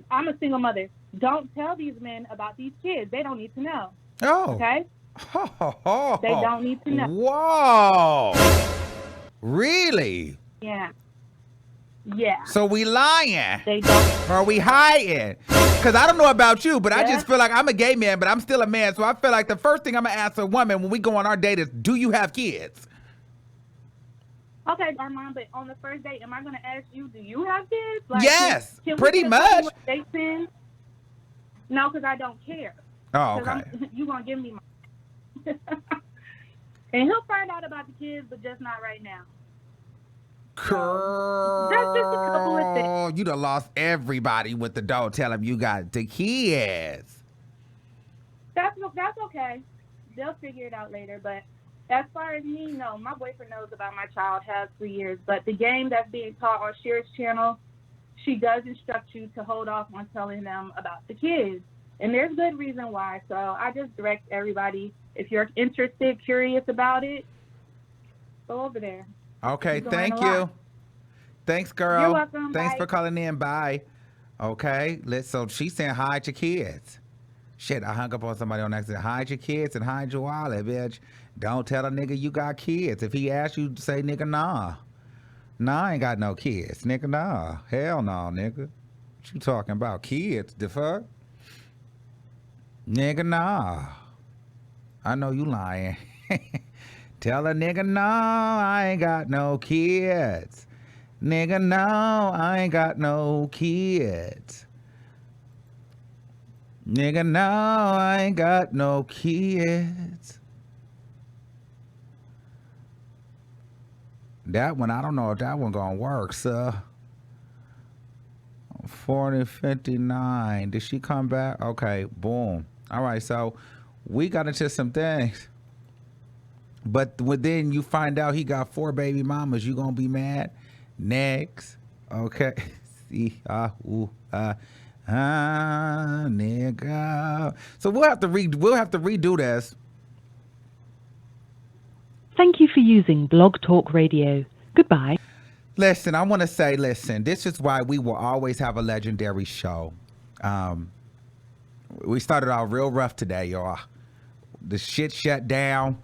O: I'm a single mother. Don't tell these men about these kids. They don't need to know.
A: Oh.
O: Okay? They don't need to know.
A: Whoa. Really?
O: Yeah. Yeah.
A: So we lying.
O: They don't.
A: Or are we hiding? Because I don't know about you, but I just feel like I'm a gay man, but I'm still a man. So I feel like the first thing I'm going to ask a woman when we go on our date is, do you have kids?
O: Okay, Armand, but on the first date, am I going to ask you, do you have kids? Like,
A: yes,
O: can
A: pretty much.
O: No, because I don't care.
A: Oh, okay.
O: You're going to give me my... And he'll find out about the kids, but just not right now.
A: Girl,
O: that's just a couple of things.
A: You done lost everybody with the don't tell them you got the kids.
O: That's okay. They'll figure it out later. But as far as me, no, my boyfriend knows about my child, has 3 years. But the game that's being taught on Shira's channel, she does instruct you to hold off on telling them about the kids. And there's good reason why. So I just direct everybody, if you're interested, curious about it, go over there.
A: Okay, thank you. Thanks, girl.
O: You're welcome.
A: Thanks
O: Bye.
A: for calling in. Bye. Okay, so she's saying hide your kids. Shit, I hung up on somebody on accident. Hide your kids and hide your wallet, bitch. Don't tell a nigga you got kids. If he asks you, say, nigga, nah. Nah, I ain't got no kids. Nigga, nah. Hell no, nigga. What you talking about? Kids, the fuck? Nigga, nah. I know you lying. Tell a nigga, no, I ain't got no kids. Nigga, no, I ain't got no kids. Nigga, no, I ain't got no kids. That one, I don't know if that one gonna work, sir. 4059. Did she come back? Okay, boom. All right, so we got into some things. But then you find out he got 4 baby mamas, you gonna be mad? Next. Okay. See, nigga. So we'll have to redo this.
P: Thank you for using Blog Talk Radio. Goodbye.
A: Listen, I want to say, this is why we will always have a legendary show. We started out real rough today, y'all. The shit shut down.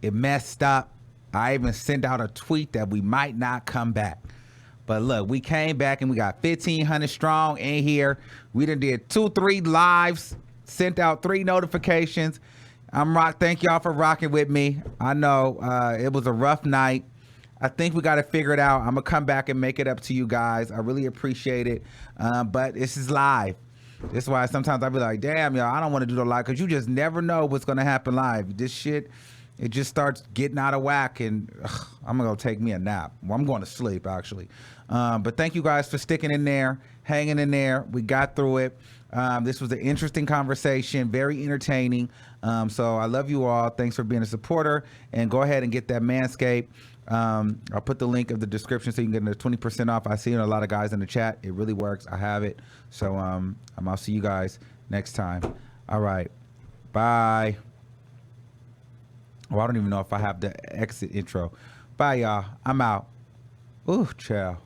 A: It messed up. I even sent out a tweet that we might not come back. But look, we came back and we got 1,500 strong in here. We done did 2-3 lives, sent out 3 notifications. Thank y'all for rocking with me. I know it was a rough night. I think we got to figure it out. I'm going to come back and make it up to you guys. I really appreciate it. But this is live. This is why sometimes I be like, damn, y'all, I don't want to do the live because you just never know what's going to happen live. This shit, it just starts getting out of whack and I'm going to go take me a nap. Well, I'm going to sleep, actually. But thank you guys for sticking in there, hanging in there. We got through it. This was an interesting conversation, very entertaining. So I love you all. Thanks for being a supporter. And go ahead and get that Manscaped. I'll put the link of the description so you can get 20% off. I see a lot of guys in the chat. It really works. I have it. So I'll see you guys next time. All right. Bye. Oh, I don't even know if I have the exit intro. Bye, y'all. I'm out. Ooh, ciao.